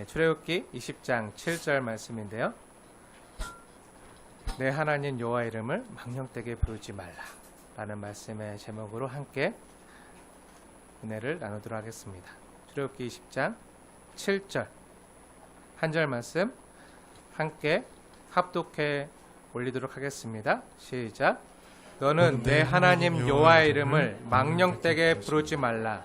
출애굽기 20장 7절 말씀인데요. 내 하나님 여호와 이름을 망령되게 부르지 말라 라는 말씀의 제목으로 함께 은혜를 나누도록 하겠습니다. 출애굽기 20장 7절 한 절 말씀 함께 합독해 올리도록 하겠습니다. 시작. 너는 내 하나님 여호와의 이름을 망령되게 부르지 말라.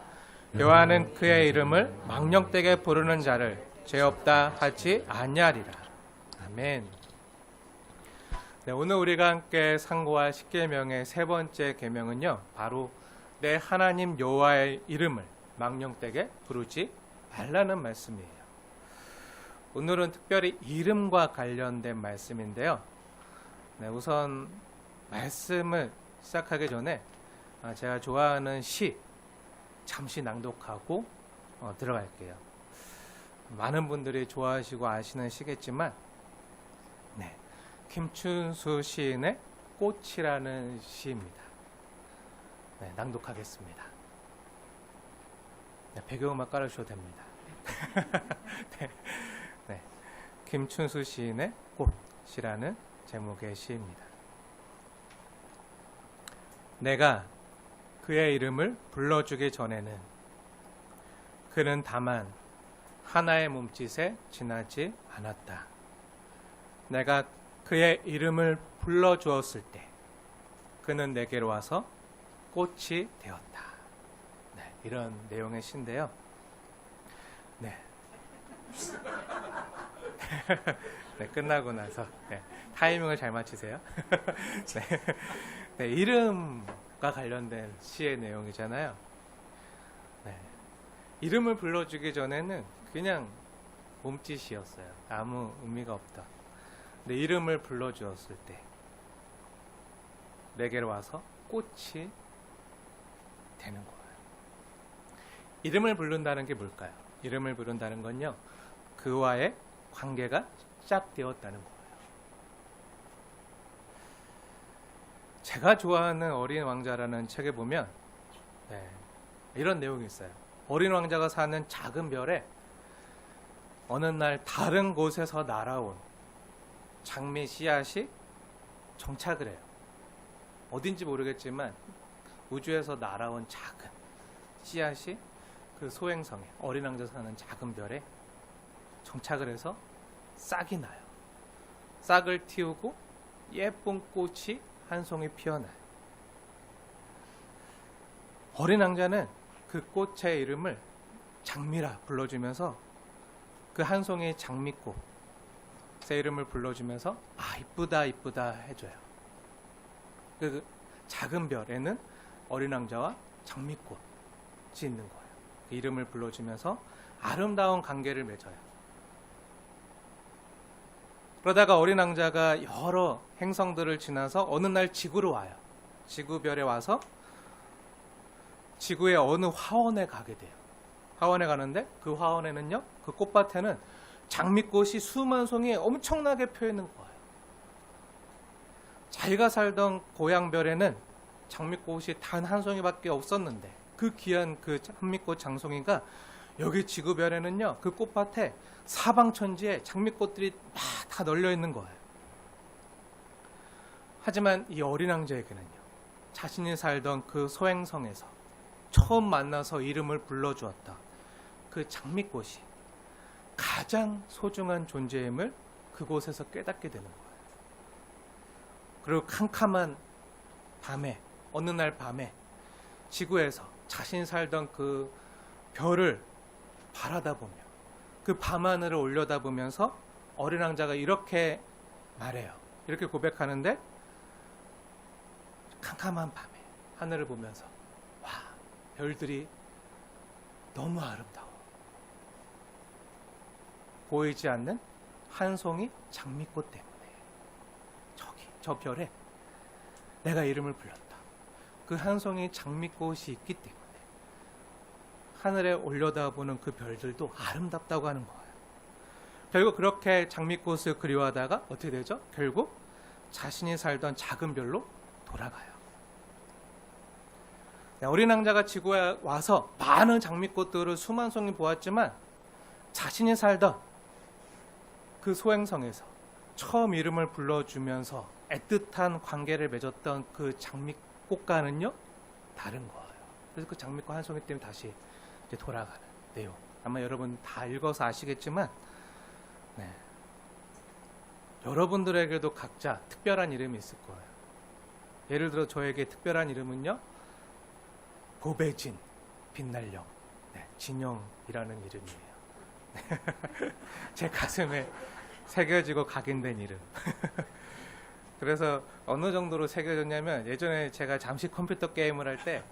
여호와는 그의 이름을 망령되게 부르는 자를 죄 없다 하지 아니하리라. 아멘. 네, 오늘 우리가 함께 상고할 십계명의 세 번째 계명은요, 바로 내 하나님 여호와의 이름을 망령되게 부르지 말라는 말씀이에요. 오늘은 특별히 이름과 관련된 말씀인데요. 네, 우선 말씀을 시작하기 전에 제가 좋아하는 시 잠시 낭독하고 들어갈게요. 많은 분들이 좋아하시고 아시는 시겠지만, 네, 김춘수 시인의 꽃이라는 시입니다. 네, 낭독하겠습니다. 네, 배경음악 깔아주셔도 됩니다. 네, 네, 김춘수 시인의 꽃이라는 제목의 시입니다. 내가 그의 이름을 불러주기 전에는 그는 다만 하나의 몸짓에 지나지 않았다. 내가 그의 이름을 불러주었을 때 그는 내게로 와서 꽃이 되었다. 네, 이런 내용의 시인데요. 네. 네, 끝나고 나서 타이밍을 잘 맞추세요. 네, 네, 이름과 관련된 시의 내용이잖아요. 네, 이름을 불러주기 전에는 그냥 몸짓이었어요. 아무 의미가 없다. 근데 이름을 불러주었을 때 내게로 와서 꽃이 되는 거예요. 이름을 부른다는 게 뭘까요? 이름을 부른다는 건요, 그와의 관계가 시작되었다는 거예요. 제가 좋아하는 어린 왕자라는 책에 보면 이런 내용이 있어요. 어린 왕자가 사는 작은 별에 어느 날 다른 곳에서 날아온 장미 씨앗이 정착을 해요. 어딘지 모르겠지만 우주에서 날아온 작은 씨앗이 그 소행성에, 어린 왕자 사는 작은 별에 정착을 해서 싹이 나요. 싹을 틔우고 예쁜 꽃이 한 송이 피어나요. 어린 왕자는 그 꽃의 이름을 장미라 불러주면서 그 한 송이 장미꽃의 이름을 불러주면서 이쁘다 이쁘다 해줘요. 그 작은 별에는 어린 왕자와 장미꽃이 있는 거예요. 그 이름을 불러주면서 아름다운 관계를 맺어요. 그러다가 어린 왕자가 여러 행성들을 지나서 어느 날 지구로 와요. 지구별에 와서 지구의 어느 화원에 가게 돼요. 화원에 가는데 그 화원에는요, 그 꽃밭에는 장미꽃이 수만 송이 엄청나게 펴 있는 거예요. 자기가 살던 고향별에는 장미꽃이 단 한 송이밖에 없었는데 그 귀한 그 장미꽃 장송이가 여기 지구별에는요, 그 꽃밭에 사방천지에 장미꽃들이 막 다 널려 있는 거예요. 하지만 이 어린 왕자에게는요, 자신이 살던 그 소행성에서 처음 만나서 이름을 불러주었다 그 장미꽃이 가장 소중한 존재임을 그곳에서 깨닫게 되는 거예요. 그리고 캄캄한 밤에, 어느 날 밤에 지구에서 자신이 살던 그 별을 바라다보며 그 밤하늘을 올려다보면서 어린 왕자가 이렇게 말해요. 이렇게 고백하는데, 캄캄한 밤에 하늘을 보면서 별들이 너무 아름다워. 보이지 않는 한 송이 장미꽃 때문에 저기 저 별에 내가 이름을 불렀다. 그 한 송이 장미꽃이 있기 때문에 하늘에 올려다보는 그 별들도 아름답다고 하는 거예요. 결국 그렇게 장미꽃을 그리워하다가 어떻게 되죠? 결국 자신이 살던 작은 별로 돌아가요. 어린 왕자가 지구에 와서 많은 장미꽃들을 수만 송이 보았지만 자신이 살던 그 소행성에서 처음 이름을 불러주면서 애틋한 관계를 맺었던 그 장미꽃과는요 다른 거예요. 그래서 그 장미꽃 한 송이 때문에 다시 이제 돌아가는 내용. 아마 여러분 다 읽어서 아시겠지만, 네. 여러분들에게도 각자 특별한 이름이 있을 거예요. 예를 들어 저에게 특별한 이름은요, 고배진, 빛날령, 네, 진영이라는 이름이에요. 제 가슴에 새겨지고 각인된 이름. 그래서 어느 정도로 새겨졌냐면, 예전에 제가 잠시 컴퓨터 게임을 할 때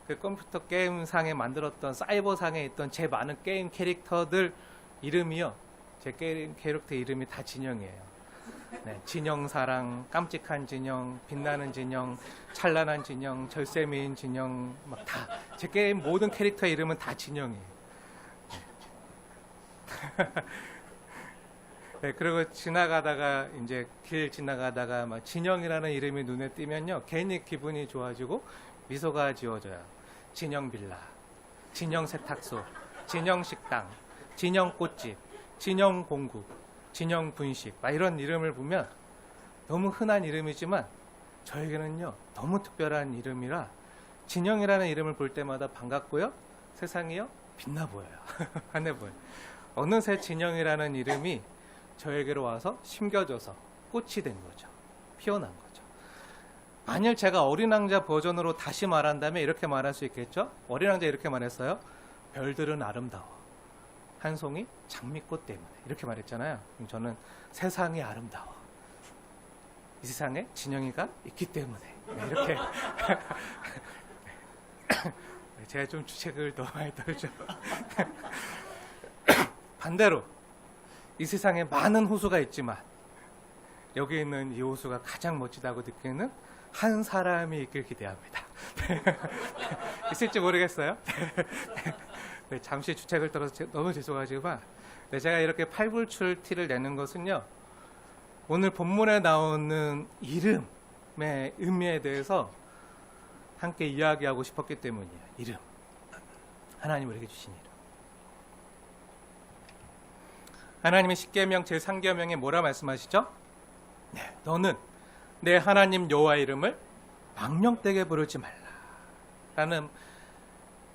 그 컴퓨터 게임상에 만들었던 사이버상에 있던 제 많은 게임 캐릭터들 이름이요, 제 게임 캐릭터 이름이 다 진영이에요. 네, 진영사랑, 깜찍한 진영, 빛나는 진영, 찬란한 진영, 절세미인 진영, 막 다 제 게임 모든 캐릭터 이름은 다 진영이에요. 네, 그리고 지나가다가 이제 길 지나가다가 막 진영이라는 이름이 눈에 띄면요, 괜히 기분이 좋아지고 미소가 지어져요. 진영 빌라, 진영 세탁소, 진영 식당, 진영 꽃집, 진영 공국, 진영 분식, 막 이런 이름을 보면 너무 흔한 이름이지만 저에게는요 너무 특별한 이름이라 진영이라는 이름을 볼 때마다 반갑고요, 세상이요 빛나 보여요. 환해 보여요. 어느새 진영이라는 이름이 저에게로 와서 심겨져서 꽃이 된 거죠. 피어난 거죠. 만일 제가 어린 왕자 버전으로 다시 말한다면 이렇게 말할 수 있겠죠. 어린 왕자 이렇게 말했어요. 별들은 아름다워, 한 송이 장미꽃 때문에. 이렇게 말했잖아요. 그럼 저는 세상이 아름다워, 이 세상에 진영이가 있기 때문에. 네, 이렇게. 제가 좀 주책을 너무 많이 떨죠. 반대로 이 세상에 많은 호수가 있지만 여기 있는 이 호수가 가장 멋지다고 느끼는 한 사람이 있길 기대합니다. 있을지 모르겠어요. 네, 잠시 주책을 떨어서 너무 죄송하지만, 네, 제가 이렇게 팔불출 티를 내는 것은요, 오늘 본문에 나오는 이름의 의미에 대해서 함께 이야기하고 싶었기 때문이에요. 이름, 하나님 우리에게 주신 이름. 하나님의 십계명 제3계명에 뭐라 말씀하시죠? 네, 너는 내 하나님 여호와 이름을 망령되게 부르지 말라 라는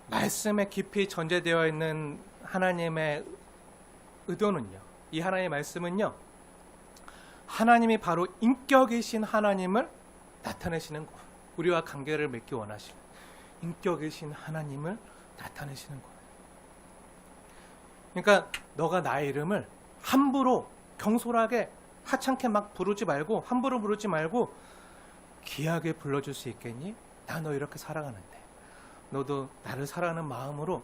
말씀에 깊이 전제되어 있는 하나님의 의도는요, 이 하나님의 말씀은요, 하나님이 바로 인격이신 하나님을 나타내시는 것, 우리와 관계를 맺기 원하시는 인격이신 하나님을 나타내시는 거예요. 그러니까 너가 나의 이름을 함부로 경솔하게 하찮게 막 부르지 말고, 함부로 부르지 말고 귀하게 불러줄 수 있겠니? 나 너 이렇게 사랑하는데 너도 나를 사랑하는 마음으로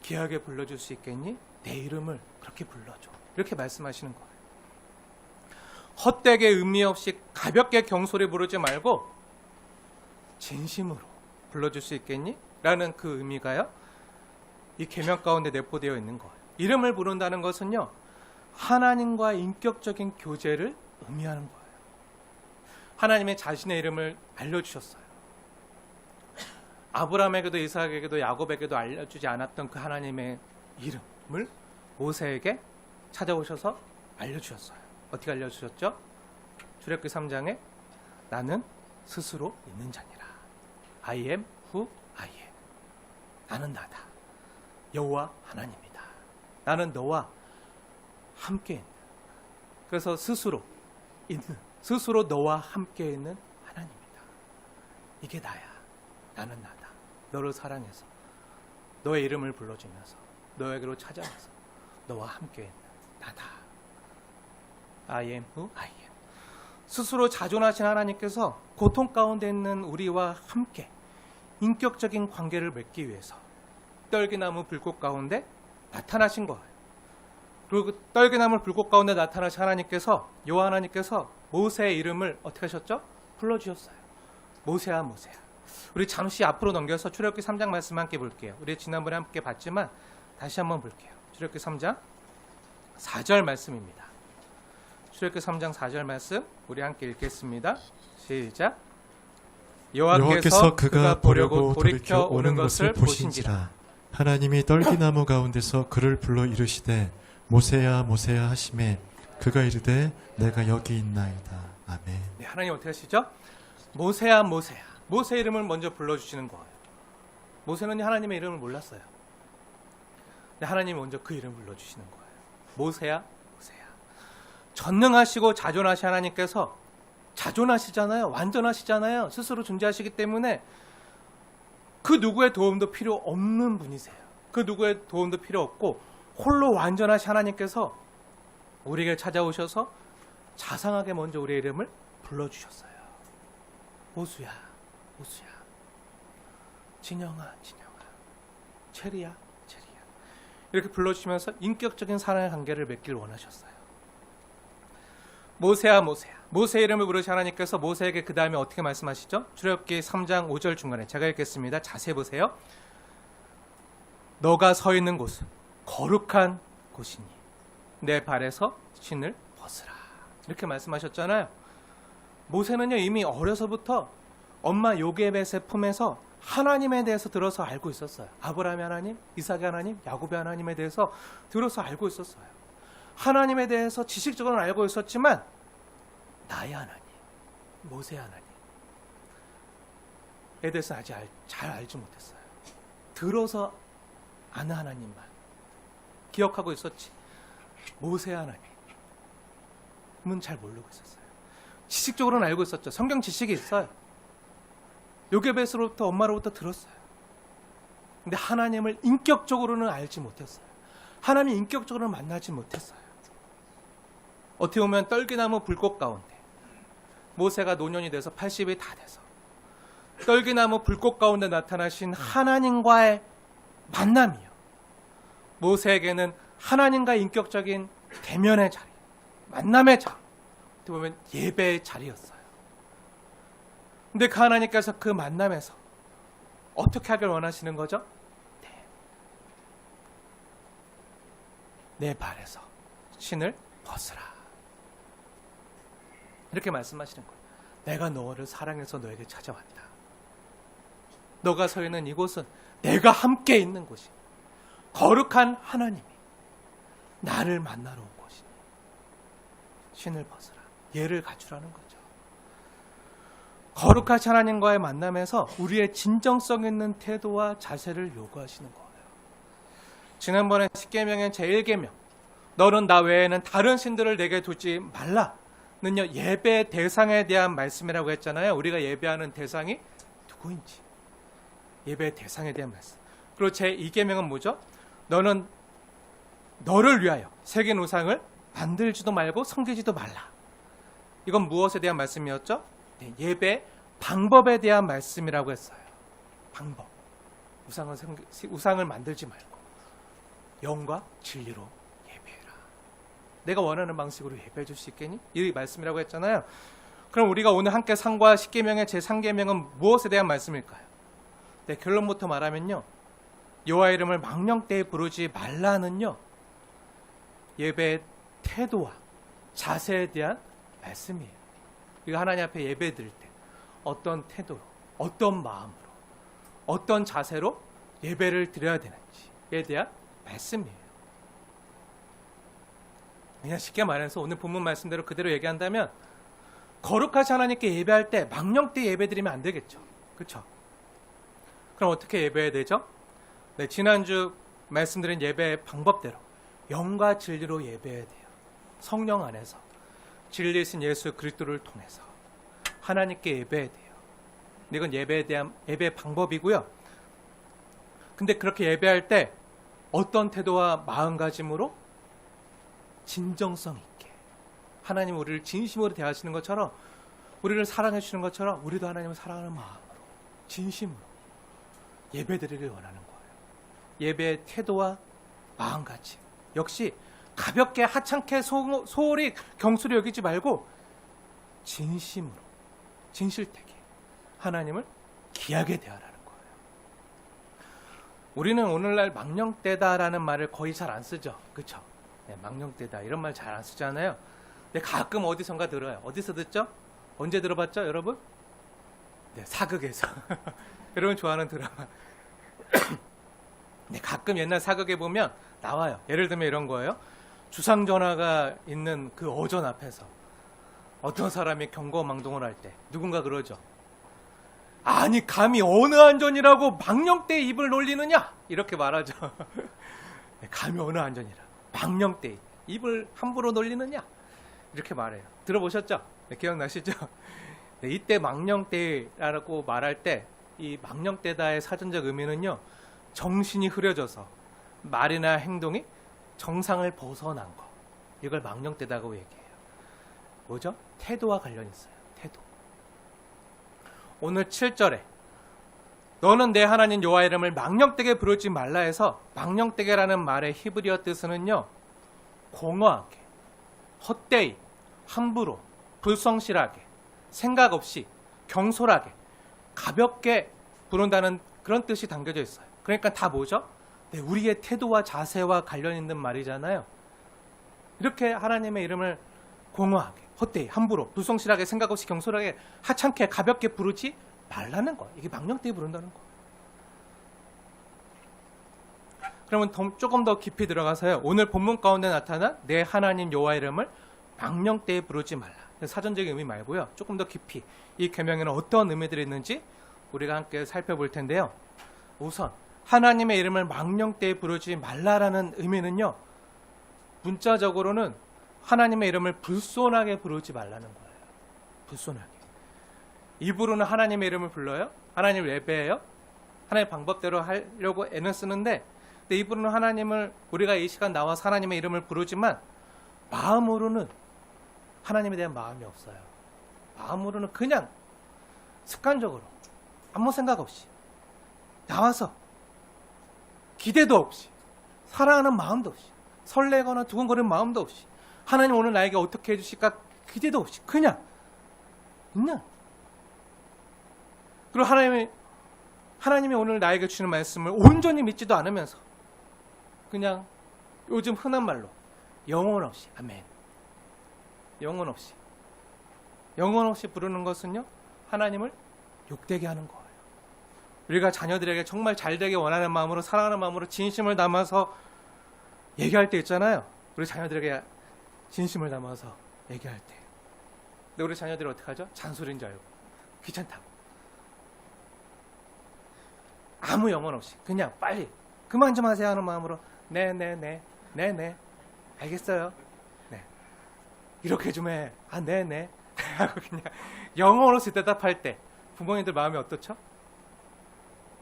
귀하게 불러줄 수 있겠니? 내 이름을 그렇게 불러줘. 이렇게 말씀하시는 거예요. 헛되게 의미 없이 가볍게 경솔히 부르지 말고 진심으로 불러줄 수 있겠니? 라는 그 의미가요, 이 계명 가운데 내포되어 있는 거예요. 이름을 부른다는 것은요, 하나님과 인격적인 교제를 의미하는 거예요. 하나님의 자신의 이름을 알려주셨어요. 아브라함에게도 이삭에게도 야곱에게도 알려주지 않았던 그 하나님의 이름을 모세에게 찾아오셔서 알려주셨어요. 어떻게 알려주셨죠? 출애굽기 3장에 나는 스스로 있는 자니라. I am who I am. 나는 나다. 여호와 하나님이다. 나는 너와 함께 있는. 그래서 스스로 있는, 스스로 너와 함께 있는 하나님이다. 이게 나야. 나는 나다. 너를 사랑해서 너의 이름을 불러주면서 너에게로 찾아와서 너와 함께 있는 나다. I am who I am. 스스로 자존하신 하나님께서 고통 가운데 있는 우리와 함께 인격적인 관계를 맺기 위해서 떨기나무 불꽃 가운데 나타나신 거예요. 그리고 그 떨기나무 불꽃 가운데 나타나신 하나님께서, 여호와 하나님께서 모세의 이름을 어떻게 하셨죠? 불러주셨어요. 모세야 모세야. 우리 잠시 앞으로 넘겨서 출애굽기 3장 말씀 함께 볼게요. 우리 지난번에 함께 봤지만 다시 한번 볼게요. 출애굽기 3장 4절 말씀입니다. 출애굽기 3장 4절 말씀 우리 함께 읽겠습니다. 시작. 여호와께서 그가 보려고 돌이켜 오는 것을 보신지라 하나님이 떨기나무 가운데서 그를 불러 이르시되 모세야 모세야 하시매 그가 이르되 내가 여기 있나이다. 아멘. 네, 하나님 어떻게 하시죠? 모세야 모세야. 모세 이름을 먼저 불러주시는 거예요. 모세는 하나님의 이름을 몰랐어요. 근데 하나님이 먼저 그 이름을 불러주시는 거예요. 모세야 모세야. 전능하시고 자존하신 하나님께서 자존하시잖아요. 완전하시잖아요. 스스로 존재하시기 때문에 그 누구의 도움도 필요 없는 분이세요. 그 누구의 도움도 필요 없고 홀로 완전하신 하나님께서 우리에게 찾아오셔서 자상하게 먼저 우리의 이름을 불러주셨어요. 모수야 모수야, 진영아 진영아, 체리야 체리야, 이렇게 불러주시면서 인격적인 사랑의 관계를 맺길 원하셨어요. 모세야 모세야. 모세 이름을 부르신 하나님께서 모세에게 그 다음에 어떻게 말씀하시죠? 출애굽기 3장 5절 중간에 제가 읽겠습니다. 자세히 보세요. 너가 서 있는 곳은 거룩한 곳이니 내 발에서 신을 벗으라. 이렇게 말씀하셨잖아요. 모세는요 이미 어려서부터 엄마 요게벳의 품에서 하나님에 대해서 들어서 알고 있었어요. 아브라함의 하나님, 이삭의 하나님, 야곱의 하나님에 대해서 들어서 알고 있었어요. 하나님에 대해서 지식적으로는 알고 있었지만 나의 하나님, 모세의 하나님에 대해서 아직 잘 알지 못했어요. 들어서 아는 하나님만 기억하고 있었지 모세의 하나님은 잘 모르고 있었어요. 지식적으로는 알고 있었죠. 성경 지식이 있어요. 요게벳으로부터 엄마로부터 들었어요. 근데 하나님을 인격적으로는 알지 못했어요. 하나님 인격적으로는 만나지 못했어요. 어떻게 보면 떨기나무 불꽃 가운데 모세가 노년이 돼서 80이 다 돼서 떨기나무 불꽃 가운데 나타나신 하나님과의 만남이요. 모세에게는 하나님과의 인격적인 대면의 자리, 만남의 자리, 어떻게 보면 예배의 자리였어요. 근데 그 하나님께서 그 만남에서 어떻게 하길 원하시는 거죠? 내 발에서 신을 벗으라. 이렇게 말씀하시는 거예요. 내가 너를 사랑해서 너에게 찾아왔다. 너가 서 있는 이곳은 내가 함께 있는 곳이 거룩한 하나님이 나를 만나러 온 곳이니 신을 벗으라. 예를 갖추라는 거죠. 거룩하신 하나님과의 만남에서 우리의 진정성 있는 태도와 자세를 요구하시는 거예요. 지난번에 십계명의 제1계명 너는 나 외에는 다른 신들을 내게 두지 말라는요 예배 대상에 대한 말씀이라고 했잖아요. 우리가 예배하는 대상이 누구인지 예배 대상에 대한 말씀. 그리고 제2계명은 뭐죠? 너는 너를 위하여 새긴 우상을 만들지도 말고 섬기지도 말라. 이건 무엇에 대한 말씀이었죠? 네, 예배 방법에 대한 말씀이라고 했어요. 방법. 우상을 만들지 말고 영과 진리로 예배해라. 내가 원하는 방식으로 예배해 줄 수 있겠니? 이 말씀이라고 했잖아요. 그럼 우리가 오늘 함께 상고할 십계명의 제3계명은 무엇에 대한 말씀일까요? 네, 결론부터 말하면요. 여호와 이름을 망령되이 부르지 말라는요. 예배의 태도와 자세에 대한 말씀이에요. 우리가 하나님 앞에 예배 드릴 때 어떤 태도로, 어떤 마음으로, 어떤 자세로 예배를 드려야 되는지에 대한 말씀이에요. 그냥 쉽게 말해서 오늘 본문 말씀대로 그대로 얘기한다면 거룩하신 하나님께 예배할 때 망령되이 예배드리면 안 되겠죠. 그렇죠? 그럼 어떻게 예배해야 되죠? 네, 지난주 말씀드린 예배의 방법대로 영과 진리로 예배해야 돼요. 성령 안에서 진리이신 예수 그리스도를 통해서 하나님께 예배해야 돼요. 이건 예배에 대한 예배 방법이고요. 근데 그렇게 예배할 때 어떤 태도와 마음가짐으로 진정성 있게 하나님 우리를 진심으로 대하시는 것처럼 우리를 사랑해 주시는 것처럼 우리도 하나님을 사랑하는 마음으로 진심으로 예배드리길 원하는 거예요. 예배의 태도와 마음가짐 역시 가볍게 하찮게 소홀히 경솔히 여기지 말고 진심으로 진실되게 하나님을 귀하게 대하라는 거예요. 우리는 오늘날 망령되다라는 말을 거의 잘 안 쓰죠. 그렇죠? 네, 망령되다 이런 말 잘 안 쓰잖아요. 근데 가끔 어디선가 들어요. 어디서 듣죠? 언제 들어봤죠, 여러분? 네, 사극에서. 여러분 좋아하는 드라마. 근데 가끔 옛날 사극에 보면 나와요. 예를 들면 이런 거예요. 주상전하가 있는 그 어전 앞에서 어떤 사람이 경거망동을 할 때 누군가 그러죠. 아니 감히 어느 안전이라고 망령대에 입을 놀리느냐 이렇게 말하죠. 감히 어느 안전이라 망령대에 입을 함부로 놀리느냐 이렇게 말해요. 들어보셨죠? 네, 기억나시죠? 네, 이때 망령대라고 말할 때 이 망령대다의 사전적 의미는요, 정신이 흐려져서 말이나 행동이 정상을 벗어난 거, 이걸 망령대다고 얘기해요. 뭐죠? 태도와 관련이 있어요. 태도. 오늘 7절에 너는 내 하나님 여호와 이름을 망령되게 부르지 말라 해서 망령되게라는 말의 히브리어 뜻은요, 공허하게, 헛되이, 함부로, 불성실하게, 생각 없이, 경솔하게, 가볍게 부른다는 그런 뜻이 담겨져 있어요. 그러니까 다 뭐죠? 네, 우리의 태도와 자세와 관련 있는 말이잖아요. 이렇게 하나님의 이름을 공허하게, 헛되이, 함부로, 불성실하게, 생각 없이, 경솔하게, 하찮게, 가볍게 부르지 말라는 거예요. 이게 망령되이 부른다는 거예요. 그러면 조금 더 깊이 들어가서요, 오늘 본문 가운데 나타난 내 하나님 여호와 이름을 망령되이 부르지 말라. 사전적인 의미 말고요, 조금 더 깊이 이 계명에는 어떤 의미들이 있는지 우리가 함께 살펴볼 텐데요. 우선 하나님의 이름을 망령되이 부르지 말라라는 의미는요, 문자적으로는 하나님의 이름을 불손하게 부르지 말라는 거예요. 불손하게. 입으로는 하나님의 이름을 불러요. 하나님을 예배해요. 하나님의 방법대로 하려고 애는 쓰는데, 근데 입으로는 하나님을, 우리가 이 시간 나와서 하나님의 이름을 부르지만 마음으로는 하나님에 대한 마음이 없어요. 마음으로는 그냥 습관적으로 아무 생각 없이 나와서 기대도 없이, 사랑하는 마음도 없이, 설레거나 두근거리는 마음도 없이, 하나님 오늘 나에게 어떻게 해주실까 기대도 없이 그냥 그리고 하나님이 오늘 나에게 주시는 말씀을 온전히 믿지도 않으면서 그냥 요즘 흔한 말로 영혼 없이, 아멘, 영혼 없이 부르는 것은요, 하나님을 욕되게 하는 거예요. 우리가 자녀들에게 정말 잘되게 원하는 마음으로, 사랑하는 마음으로 진심을 담아서 얘기할 때 있잖아요. 우리 자녀들에게 진심을 담아서 얘기할 때, 근데 우리 자녀들이 어떻게 하죠? 잔소리인 줄 알고, 귀찮다고, 아무 영혼 없이 그냥 빨리 그만 좀 하세요 하는 마음으로 네네네 알겠어요, 네 이렇게 좀 해, 아 네네 하고 그냥 영혼 없이 대답할 때 부모님들 마음이 어떻죠?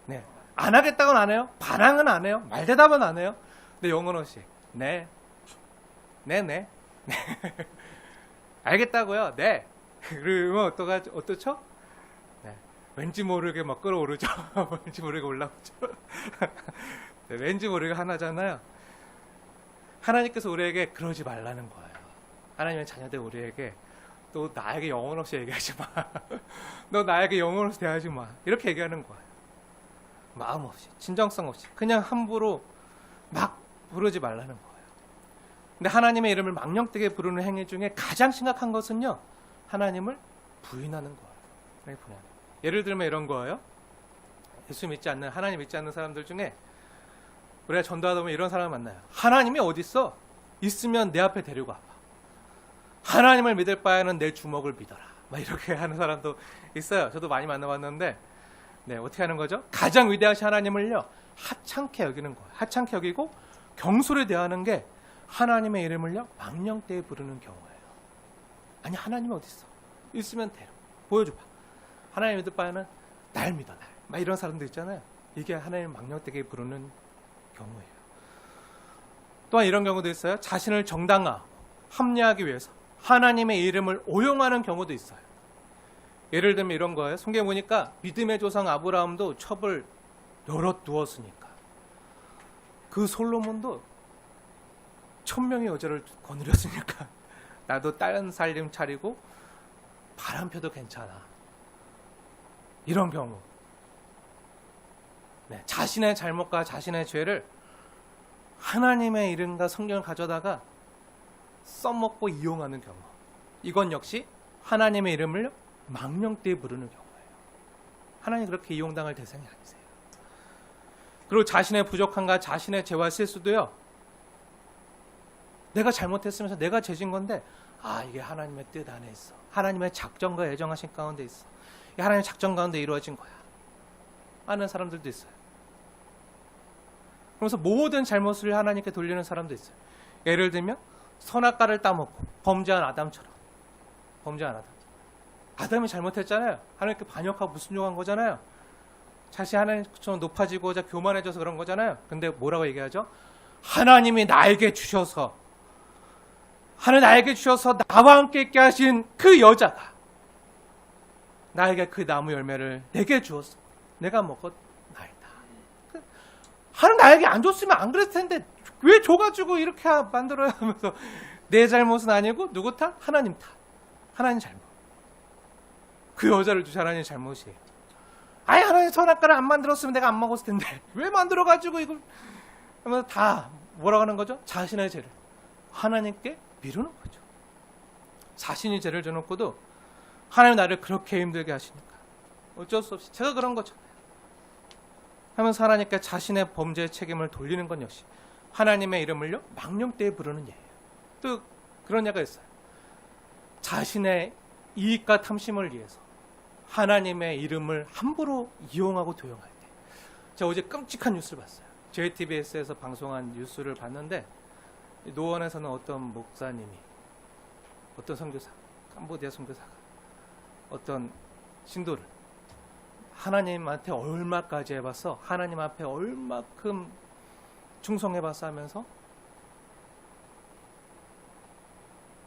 네, 안 하겠다고는 안 해요. 반항은 안 해요. 말대답은 안 해요. 근데 영혼 없이 네 알겠다고요. 네. 그러면 어떻죠? 네. 왠지 모르게 막 끌어오르죠. 왠지 모르게 올라오죠. 네, 왠지 모르게 하나잖아요. 하나님께서 우리에게 그러지 말라는 거예요. 하나님의 자녀들 우리에게 너 나에게 영혼 없이 얘기하지 마. 너 나에게 영혼 없이 대하지 마. 이렇게 얘기하는 거예요. 마음 없이, 진정성 없이, 그냥 함부로 막 부르지 말라는 거예요. 근데 하나님의 이름을 망령되게 부르는 행위 중에 가장 심각한 것은요, 하나님을 부인하는 거예요. 예를 들면 이런 거예요. 예수 믿지 않는, 하나님 믿지 않는 사람들 중에 우리가 전도하다 보면 이런 사람을 만나요. 하나님이 어디 있어? 있으면 내 앞에 데리고 와봐. 하나님을 믿을 바에는 내 주먹을 믿어라. 막 이렇게 하는 사람도 있어요. 저도 많이 만나봤는데, 네, 어떻게 하는 거죠? 가장 위대하신 하나님을요, 하찮게 여기는 거예요. 하찮게 여기고 경솔히 대하는 게 하나님의 이름을요, 망령되이 부르는 경우예요. 아니, 하나님이 어디 있어? 있으면 데려 보여줘봐. 하나님 믿을 바에는 날 믿어, 날. 막 이런 사람도 있잖아요. 이게 하나님 망령되게 부르는 경우예요. 또한 이런 경우도 있어요. 자신을 정당화하고 합리화하기 위해서 하나님의 이름을 오용하는 경우도 있어요. 예를 들면 이런 거예요. 성경에 보니까 믿음의 조상 아브라함도 첩을 여럿 두었으니까 그 솔로몬도 1000명의 여자를 거느렸으니까 나도 다른 살림 차리고 바람 펴도 괜찮아. 이런 경우, 네, 자신의 잘못과 자신의 죄를 하나님의 이름과 성경을 가져다가 써먹고 이용하는 경우, 이건 역시 하나님의 이름을 망령되이 부르는 경우예요. 하나님 그렇게 이용당할 대상이 아니세요. 그리고 자신의 부족함과 자신의 죄와 실수도요, 내가 잘못했으면서 내가 죄진 건데, 아, 이게 하나님의 뜻 안에 있어. 하나님의 작정과 예정하신 가운데 있어. 이게 하나님의 작정 가운데 이루어진 거야. 하는 사람들도 있어요. 그러면서 모든 잘못을 하나님께 돌리는 사람도 있어요. 예를 들면 선악과를 따먹고 범죄한 아담처럼. 범죄한 아담. 아담이 잘못했잖아요. 하나님께 반역하고 무순종한 거잖아요. 자신이 하나님처럼 높아지고자 교만해져서 그런 거잖아요. 근데 뭐라고 얘기하죠? 하나님이 나에게 주셔서, 하나님 나에게 주셔서 나와 함께 있게 하신 그 여자가 나에게 그 나무 열매를 내게 주었어. 내가 먹었나이다. 하나님 나에게 안 줬으면 안 그랬을 텐데 왜 줘가지고 이렇게 만들어야 하면서, 내 잘못은 아니고 누구 탓? 하나님 탓. 하나님 잘못. 그 여자를 주신 하나님 잘못이에요. 아예 하나님 선악과를 안 만들었으면 내가 안 먹었을 텐데 왜 만들어가지고 이걸 하면서 다 뭐라고 하는 거죠? 자신의 죄를 하나님께 미루는 거죠. 자신이 죄를 져놓고도 하나님 나를 그렇게 힘들게 하시니까 어쩔 수 없이 제가 그런 거죠 하면서 하나님께 자신의 범죄의 책임을 돌리는 건 역시 하나님의 이름을요 망령되이 부르는 예예요. 또 그런 예가 있어요. 자신의 이익과 탐심을 위해서 하나님의 이름을 함부로 이용하고 도용할 때, 제가 어제 끔찍한 뉴스를 봤어요. JTBS에서 방송한 뉴스를 봤는데, 노원에서는 어떤 목사님이, 어떤 선교사, 캄보디아 선교사가 어떤 신도를 하나님한테 얼마까지 해봤어, 하나님 앞에 얼마큼 충성해봤어 하면서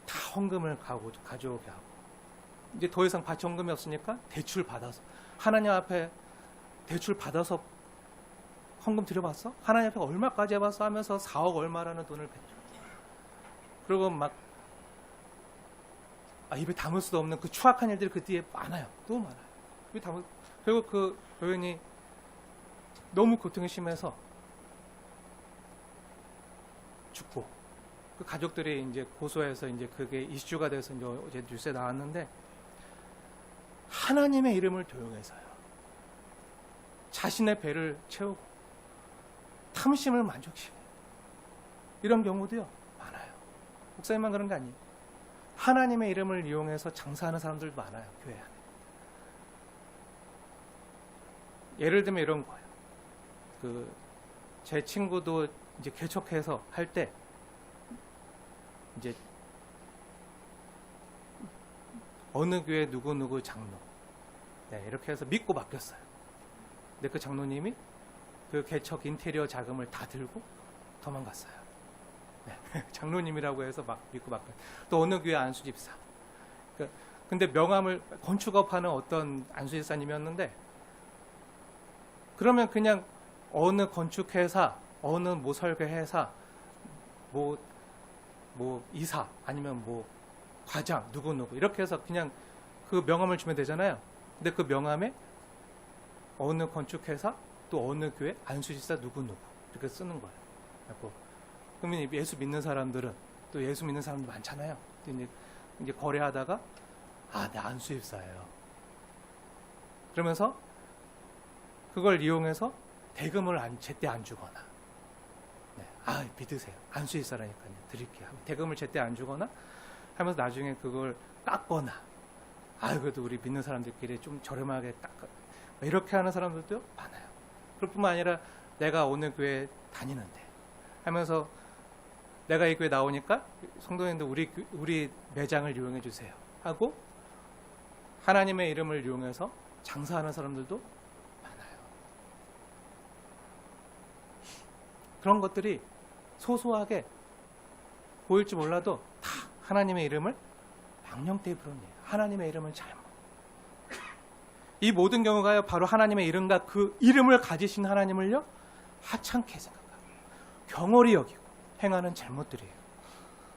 다 헌금을 가져오게 하고, 이제 더 이상 바치 헌금이 없으니까 대출 받아서, 하나님 앞에 대출 받아서 헌금 드려봤어? 하나님 앞에 얼마까지 해봤어? 하면서 4억 얼마라는 돈을 뱉죠. 그리고 막 입에 담을 수도 없는 그 추악한 일들이 그 뒤에 많아요. 너무 많아요. 그리고 그 여인이 너무 고통이 심해서 죽고, 그 가족들이 이제 고소해서 이제 그게 이슈가 돼서 이제 어제 뉴스에 나왔는데, 하나님의 이름을 도용해서요, 자신의 배를 채우고 탐심을 만족시키고, 이런 경우도요 많아요. 목사님만 그런 게 아니에요. 하나님의 이름을 이용해서 장사하는 사람들도 많아요, 교회 안에. 예를 들면 이런 거예요. 제 친구도 이제 개척해서 할 때 이제 어느 교회 누구 장로, 네, 이렇게 해서 믿고 맡겼어요. 근데 그 장로님이 그 개척 인테리어 자금을 다 들고 도망갔어요. 네, 장로님이라고 해서 막 믿고 맡겼어요. 또 어느 교회 안수집사. 근데 명함을 건축업하는 어떤 안수집사님이었는데, 그러면 그냥 어느 건축회사, 어느 뭐 설계회사, 뭐 이사, 아니면 뭐 과장, 누구 이렇게 해서 그냥 그 명함을 주면 되잖아요. 근데 그 명함에 어느 건축회사, 또 어느 교회, 안수집사 누구 이렇게 쓰는 거예요. 그러면 예수 믿는 사람들은, 또 예수 믿는 사람들 많잖아요. 이제 거래하다가, 내 안수집사예요. 그러면서 그걸 이용해서 대금을 제때 안 주거나, 네, 믿으세요, 안수집사라니까요, 드릴게요, 대금을 제때 안 주거나 하면서 나중에 그걸 깎거나, 그래도 우리 믿는 사람들끼리 좀 저렴하게 깎아, 이렇게 하는 사람들도 많아요. 그럴 뿐만 아니라 내가 어느 교회 다니는데 하면서, 내가 이 교회 나오니까 성도님들 우리 매장을 이용해 주세요 하고 하나님의 이름을 이용해서 장사하는 사람들도 많아요. 그런 것들이 소소하게 보일지 몰라도 다 하나님의 이름을 망령되이 부르는 거예요. 하나님의 이름을 잘못. 이 모든 경우가요, 바로 하나님의 이름과 그 이름을 가지신 하나님을요 하찮게 생각하고 경홀히 여기고 행하는 잘못들이에요.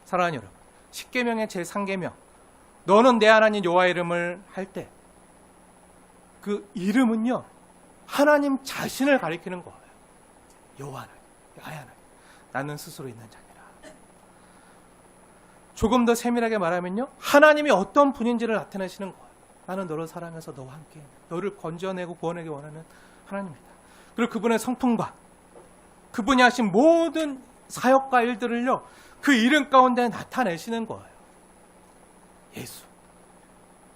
사랑하는 여러분, 10계명의 제3계명, 너는 내 하나님 여호와 이름을 할 때 그 이름은요 하나님 자신을 가리키는 거예요. 여호와 하나님, 나의 하나님, 나는 스스로 있는 자니라. 조금 더 세밀하게 말하면요, 하나님이 어떤 분인지를 나타내시는 거예요. 나는 너를 사랑해서 너와 함께 너를 건져내고 구원하기 원하는 하나님이다. 그리고 그분의 성품과 그분이 하신 모든 사역과 일들을요, 그 이름 가운데 나타내시는 거예요. 예수,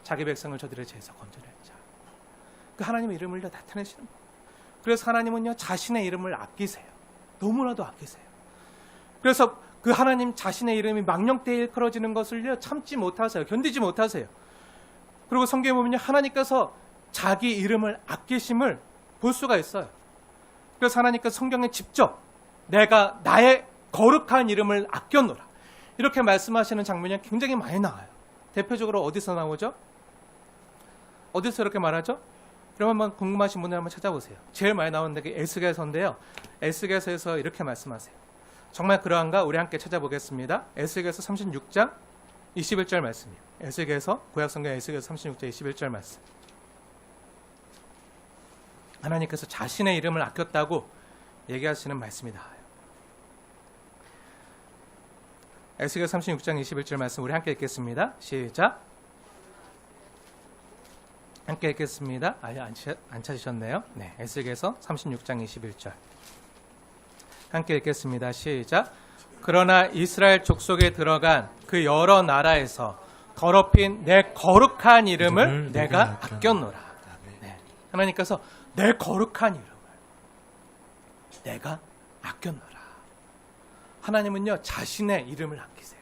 자기 백성을 저들의 죄에서 건져낼 자. 그 하나님의 이름을요 나타내시는 거예요. 그래서 하나님은요 자신의 이름을 아끼세요. 너무나도 아끼세요. 그래서 그 하나님 자신의 이름이 망령되이 일컬어지는 것을요 참지 못하세요. 견디지 못하세요. 그리고 성경에 보면요 하나님께서 자기 이름을 아끼심을 볼 수가 있어요. 그래서 하나님께서 성경에 직접 내가 나의 거룩한 이름을 아껴노라 이렇게 말씀하시는 장면이 굉장히 많이 나와요. 대표적으로 어디서 나오죠? 어디서 이렇게 말하죠? 그럼 한번 궁금하신 분들 한번 찾아보세요. 제일 많이 나오는 게 에스겔서인데요. 에스겔서에서 이렇게 말씀하세요. 정말 그러한가? 우리 함께 찾아보겠습니다. 에스겔서 36장 21절 말씀이에요. 에스겔서, 구약성경 에스겔서 36장 21절 말씀. 하나님께서 자신의 이름을 아꼈다고 얘기하시는 말씀이 나와요. 에스겔 36장 21절 말씀 우리 함께 읽겠습니다. 시작. 함께 읽겠습니다. 안 찾으셨네요. 네, 에스겔서 36장 21절. 함께 읽겠습니다. 시작. 그러나 이스라엘 족속에 들어간 그 여러 나라에서 더럽힌 내 거룩한 이름을 내가 아꼈노라. 네, 하나님께서 내 거룩한 이름을 내가 아꼈노라. 하나님은요 자신의 이름을 아끼세요.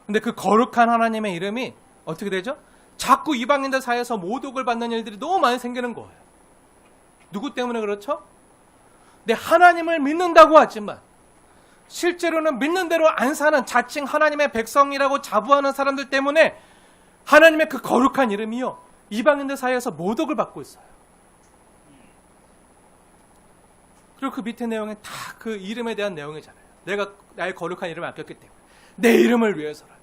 근데 그 거룩한 하나님의 이름이 어떻게 되죠? 자꾸 이방인들 사이에서 모독을 받는 일들이 너무 많이 생기는 거예요. 누구 때문에 그렇죠? 네, 하나님을 믿는다고 하지만 실제로는 믿는 대로 안 사는 자칭 하나님의 백성이라고 자부하는 사람들 때문에 하나님의 그 거룩한 이름이요 이방인들 사이에서 모독을 받고 있어요. 그리고 그 밑에 내용은 다 그 이름에 대한 내용이잖아요. 내가 나의 거룩한 이름을 아꼈기 때문에 내 이름을 위해서라도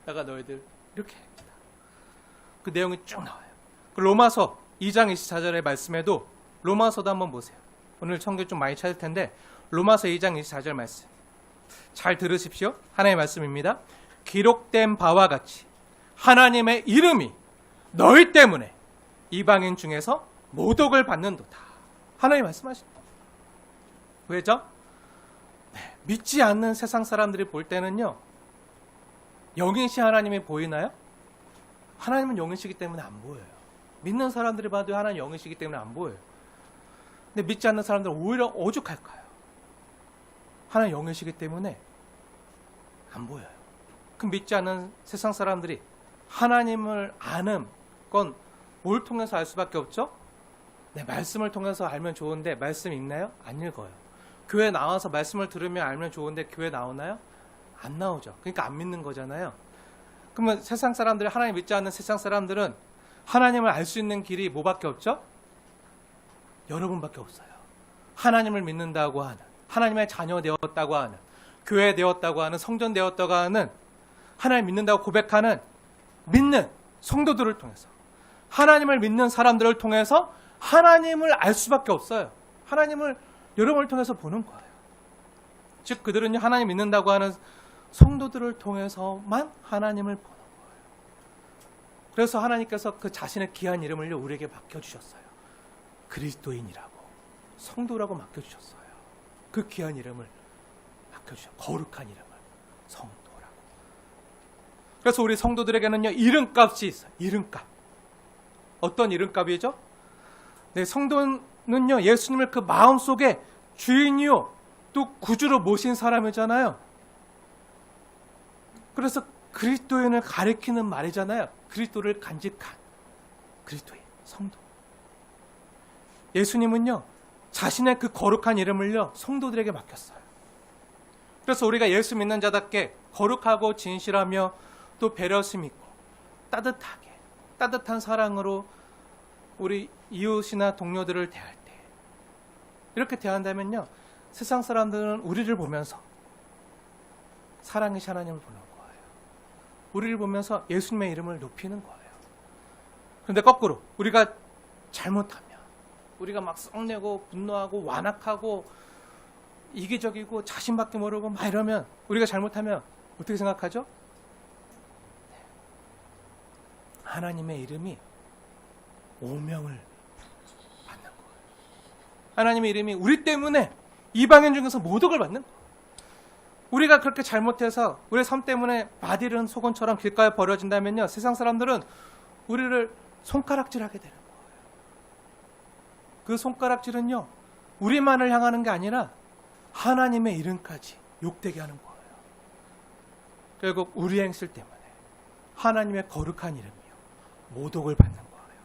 내가 너희들 이렇게 합니다. 그 내용이 쭉 나와요. 그 로마서 2장 24절의 말씀에도 로마서도 한번 보세요. 오늘 성경 좀 많이 찾을 텐데 로마서 2장 24절 말씀 잘 들으십시오. 하나님의 말씀입니다. 기록된 바와 같이 하나님의 이름이 너희 때문에 이방인 중에서 모독을 받는도다. 하나님 말씀하십니다. 왜죠? 네, 믿지 않는 세상 사람들이 볼 때는요 영이신 하나님이 보이나요? 하나님은 영이시기 때문에 안 보여요. 믿는 사람들이 봐도 하나님 영이시기 때문에 안 보여요. 근데 믿지 않는 사람들은 오히려 오죽할까요? 하나님 영이시기 때문에 안 보여요. 그 믿지 않는 세상 사람들이 하나님을 아는 건 뭘 통해서 알 수밖에 없죠? 네, 말씀을 통해서 알면 좋은데 말씀 읽나요? 안 읽어요. 교회 나와서 말씀을 들으면 알면 좋은데 교회 나오나요? 안 나오죠. 그러니까 안 믿는 거잖아요. 그러면 세상 사람들이 하나님 믿지 않는 세상 사람들은 하나님을 알 수 있는 길이 뭐밖에 없죠? 여러분밖에 없어요. 하나님을 믿는다고 하는, 하나님의 자녀 되었다고 하는, 교회 되었다고 하는, 성전 되었다고 하는, 하나님 믿는다고 고백하는 믿는 성도들을 통해서 하나님을 믿는 사람들을 통해서 하나님을 알 수밖에 없어요. 하나님을 여러분을 통해서 보는 거예요. 즉 그들은 하나님 믿는다고 하는 성도들을 통해서만 하나님을 보는 거예요. 그래서 하나님께서 그 자신의 귀한 이름을 우리에게 맡겨주셨어요. 그리스도인이라고, 성도라고 맡겨주셨어요. 그 귀한 이름을 맡겨주셨어요. 거룩한 이름을, 성도라고. 그래서 우리 성도들에게는요 이름값이 있어요. 이름값. 어떤 이름값이죠? 네, 성도는요 예수님을 그 마음속에 주인이요 또 구주로 모신 사람이잖아요. 그래서 그리스도인을 가리키는 말이잖아요. 그리스도를 간직한 그리스도인, 성도. 예수님은요 자신의 그 거룩한 이름을요 성도들에게 맡겼어요. 그래서 우리가 예수 믿는 자답게 거룩하고 진실하며 또 배려심 있고 따뜻하게, 따뜻한 사랑으로 우리 이웃이나 동료들을 대할 때 이렇게 대한다면요 세상 사람들은 우리를 보면서 사랑이신 하나님을 보는 거예요. 우리를 보면서 예수님의 이름을 높이는 거예요. 그런데 거꾸로 우리가 잘못하면, 우리가 막 썩내고 분노하고 완악하고 이기적이고 자신밖에 모르고 막 이러면, 우리가 잘못하면 어떻게 생각하죠? 하나님의 이름이 오명을 받는 거예요. 하나님의 이름이 우리 때문에 이방인 중에서 모독을 받는 거예요. 우리가 그렇게 잘못해서 우리의 삶 때문에 마디른 소곤처럼 길가에 버려진다면요, 세상 사람들은 우리를 손가락질하게 되는 거예요. 그 손가락질은요, 우리만을 향하는 게 아니라 하나님의 이름까지 욕되게 하는 거예요. 결국 우리 행실 때문에 하나님의 거룩한 이름이요, 모독을 받는 거예요.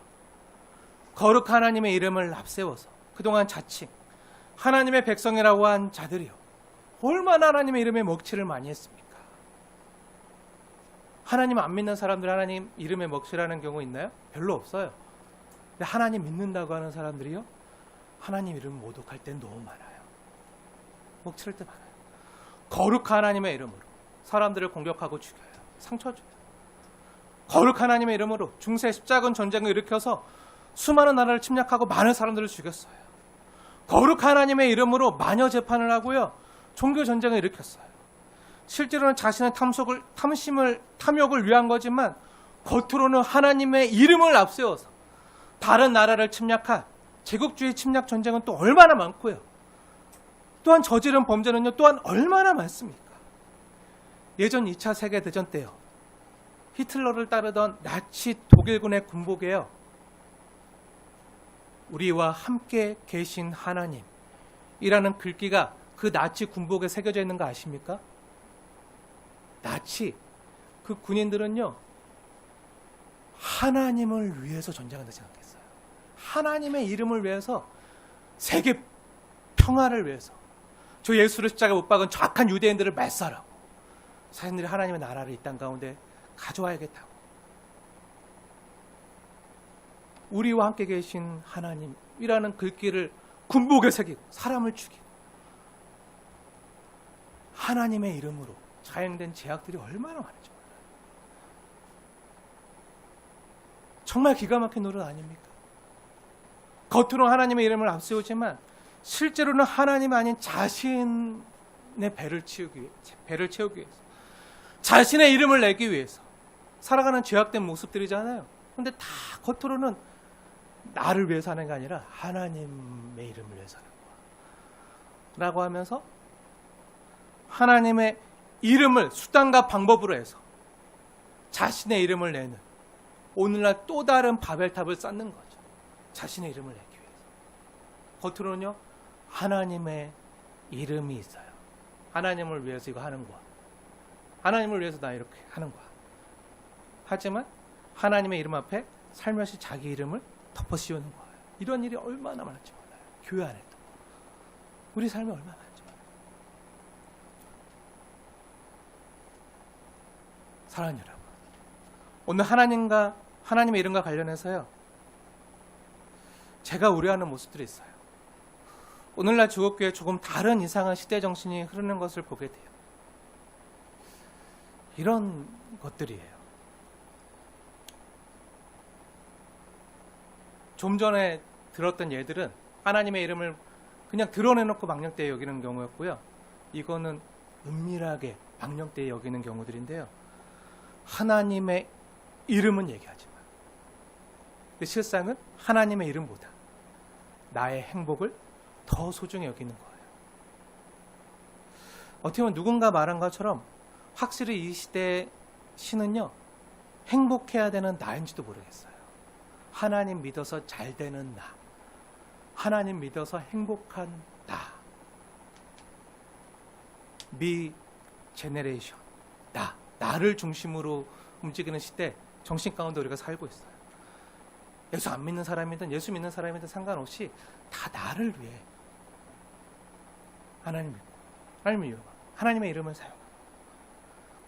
거룩한 하나님의 이름을 앞세워서 그동안 자칭 하나님의 백성이라고 한 자들이요, 얼마나 하나님의 이름에 먹칠을 많이 했습니까? 하나님 안 믿는 사람들 하나님 이름에 먹칠하는 경우 있나요? 별로 없어요. 근데 하나님 믿는다고 하는 사람들이요, 하나님 이름 모독할 땐 너무 많아요. 먹칠할 때 많아요. 거룩한 하나님의 이름으로 사람들을 공격하고 죽여요. 상처 줘요. 거룩한 하나님의 이름으로 중세 십자군 전쟁을 일으켜서 수많은 나라를 침략하고 많은 사람들을 죽였어요. 거룩한 하나님의 이름으로 마녀 재판을 하고요, 종교 전쟁을 일으켰어요. 실제로는 자신의 탐욕을 위한 거지만 겉으로는 하나님의 이름을 앞세워서 다른 나라를 침략한 제국주의 침략 전쟁은 또 얼마나 많고요. 또한 저지른 범죄는요, 또한 얼마나 많습니까? 예전 2차 세계대전 때요, 히틀러를 따르던 나치 독일군의 군복에요, 우리와 함께 계신 하나님이라는 글귀가 그 나치 군복에 새겨져 있는 거 아십니까? 나치 그 군인들은요, 하나님을 위해서 전쟁한다 생각했어요. 하나님의 이름을 위해서, 세계 평화를 위해서, 저 예수를 십자가에 못 박은 저 악한 유대인들을 말살하고 자신들이 하나님의 나라를 이 땅 가운데 가져와야겠다고, 우리와 함께 계신 하나님이라는 글귀를 군복에 새기고 사람을 죽이고, 하나님의 이름으로 자행된 죄악들이 얼마나 많은지 몰라요. 정말 기가 막힌 노릇 아닙니까? 겉으로는 하나님의 이름을 앞세우지만 실제로는 하나님 아닌 자신의 배를 채우기 위해서, 자신의 이름을 내기 위해서 살아가는 죄악된 모습들이잖아요. 근데 다 겉으로는 나를 위해서 하는 게 아니라 하나님의 이름을 위해서 하는 거야 라고 하면서 하나님의 이름을 수단과 방법으로 해서 자신의 이름을 내는, 오늘날 또 다른 바벨탑을 쌓는 거죠. 자신의 이름을 내기 위해서. 겉으로는요, 하나님의 이름이 있어요. 하나님을 위해서 이거 하는 거야. 하나님을 위해서 나 이렇게 하는 거야. 하지만 하나님의 이름 앞에 살며시 자기 이름을 덮어 씌우는 거예요. 이런 일이 얼마나 많은지 몰라요. 교회 안에도. 우리 삶이 얼마나 많은지 몰라요. 사랑하는 여러분, 오늘 하나님의 이름과 관련해서요, 제가 우려하는 모습들이 있어요. 오늘날 주곡교회에 조금 다른 이상한 시대 정신이 흐르는 것을 보게 돼요. 이런 것들이에요. 좀 전에 들었던 예들은 하나님의 이름을 그냥 드러내놓고 망령되이 여기는 경우였고요. 이거는 은밀하게 망령되이 여기는 경우들인데요. 하나님의 이름은 얘기하지만 실상은 하나님의 이름보다 나의 행복을 더 소중히 여기는 거예요. 어떻게 보면 누군가 말한 것처럼 확실히 이 시대의 신은요, 행복해야 되는 나인지도 모르겠어요. 하나님 믿어서 잘 되는 나, 하나님 믿어서 행복한 나, 미 제네레이션, 나를 중심으로 움직이는 시대 정신 가운데 우리가 살고 있어요. 예수 안 믿는 사람이든 예수 믿는 사람이든 상관없이 다 나를 위해 하나님 믿고, 하나님의 이름을 사용하고.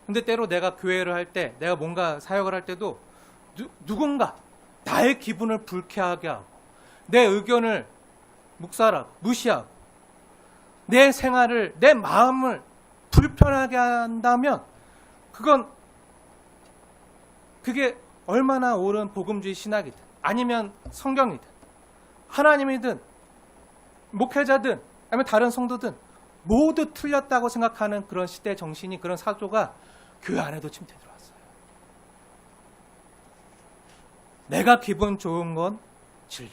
근데 때로 내가 교회를 할 때, 내가 뭔가 사역을 할 때도 누군가 나의 기분을 불쾌하게 하고, 내 의견을 묵살하고 무시하고, 내 생활을, 내 마음을 불편하게 한다면 그게 얼마나 옳은 복음주의 신학이든 아니면 성경이든 하나님이든 목회자든 아니면 다른 성도든 모두 틀렸다고 생각하는 그런 시대 정신이, 그런 사조가 교회 안에도 침투해 들어왔어요. 내가 기분 좋은 건 진리,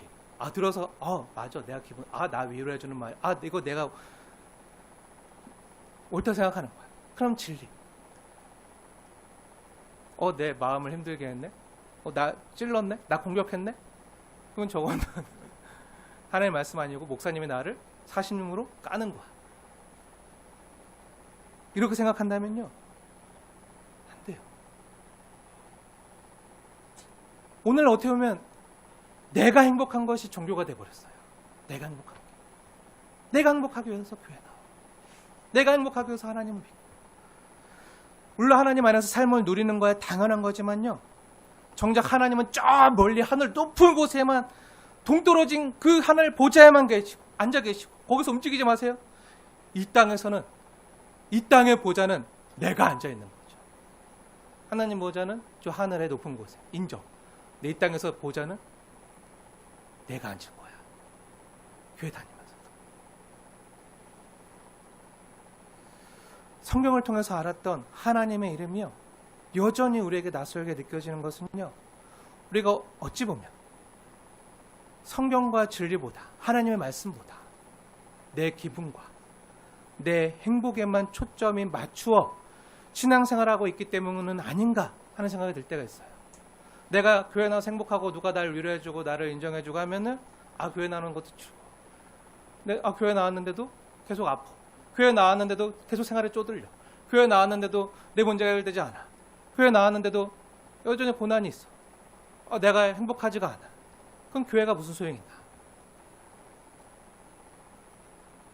들어서 맞아, 내가 기분, 나 위로해주는 말, 이거 내가 옳다 생각하는 거야. 그럼 진리. 내 마음을 힘들게 했네? 나 찔렀네? 나 공격했네? 그건 저거는 하나님의 말씀 아니고 목사님이 나를 사신용으로 까는 거야. 이렇게 생각한다면요, 안 돼요. 오늘 어떻게 보면 내가 행복한 것이 종교가 돼버렸어요. 내가 행복하게. 내가 행복하기 위해서 교회 나와. 내가 행복하기 위해서 하나님을 믿고. 물론 하나님 안에서 삶을 누리는 거야 당연한 거지만요, 정작 하나님은 저 멀리 하늘 높은 곳에만 동떨어진 그 하늘 보좌에만 계시고 앉아 계시고 거기서 움직이지 마세요. 이 땅에서는, 이 땅의 보좌는 내가 앉아 있는 거죠. 하나님 보좌는 저 하늘의 높은 곳에 인정. 내 이 땅에서 보좌는 내가 앉은 거야. 교회 다니면서. 성경을 통해서 알았던 하나님의 이름이요, 여전히 우리에게 낯설게 느껴지는 것은요, 우리가 어찌 보면 성경과 진리보다, 하나님의 말씀보다 내 기분과 내 행복에만 초점이 맞추어 신앙생활하고 있기 때문은 아닌가 하는 생각이 들 때가 있어요. 내가 교회 나와서 행복하고 누가 나를 위로해주고 나를 인정해주고 하면은 교회 나오는 것도 추워. 교회 나왔는데도 계속 아파. 교회 나왔는데도 계속 생활에 쪼들려. 교회 나왔는데도 내 문제가 해결되지 않아. 교회 나왔는데도 여전히 고난이 있어. 내가 행복하지가 않아. 그럼 교회가 무슨 소용이나.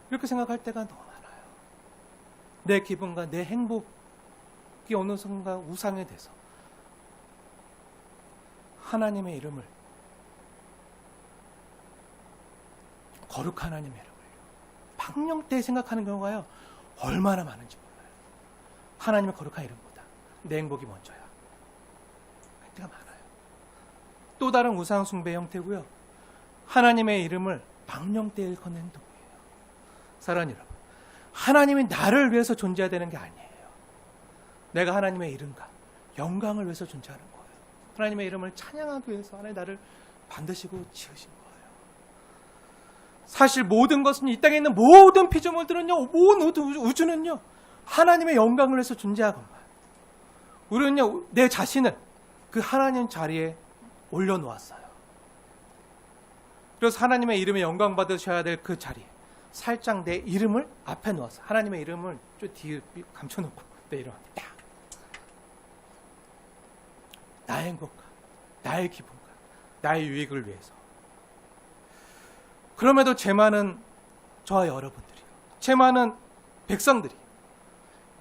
이렇게 생각할 때가 너무 많아요. 내 기분과 내 행복이 어느 순간 우상이 돼서 하나님의 이름을, 거룩한 하나님의 이름을 망령되이 생각하는 경우가요, 얼마나 많은지 몰라요. 하나님의 거룩한 이름보다 내 행복이 먼저야. 할 때가 많아요. 또 다른 우상 숭배 형태고요, 하나님의 이름을 망령되이 일컫는 행동이에요. 사랑하는 여러분, 하나님이 나를 위해서 존재해야 되는 게 아니에요. 내가 하나님의 이름과 영광을 위해서 존재하는 거예요. 하나님의 이름을 찬양하기 위해서 하나님 나를 만드시고 지으신 거예요. 사실 모든 것은, 이 땅에 있는 모든 피조물들은요, 모든 우주는요, 하나님의 영광을 위해서 존재하건만 우리는요, 내 자신을 그 하나님 자리에 올려놓았어요. 그래서 하나님의 이름에 영광 받으셔야 될 그 자리에 살짝 내 이름을 앞에 놓았어요. 하나님의 이름을 좀 뒤에 감춰놓고 내 이름 앞에 딱. 나의 행복과 나의 기분과 나의 유익을 위해서. 그럼에도 제 많은 저와 여러분들이요, 제 많은 백성들이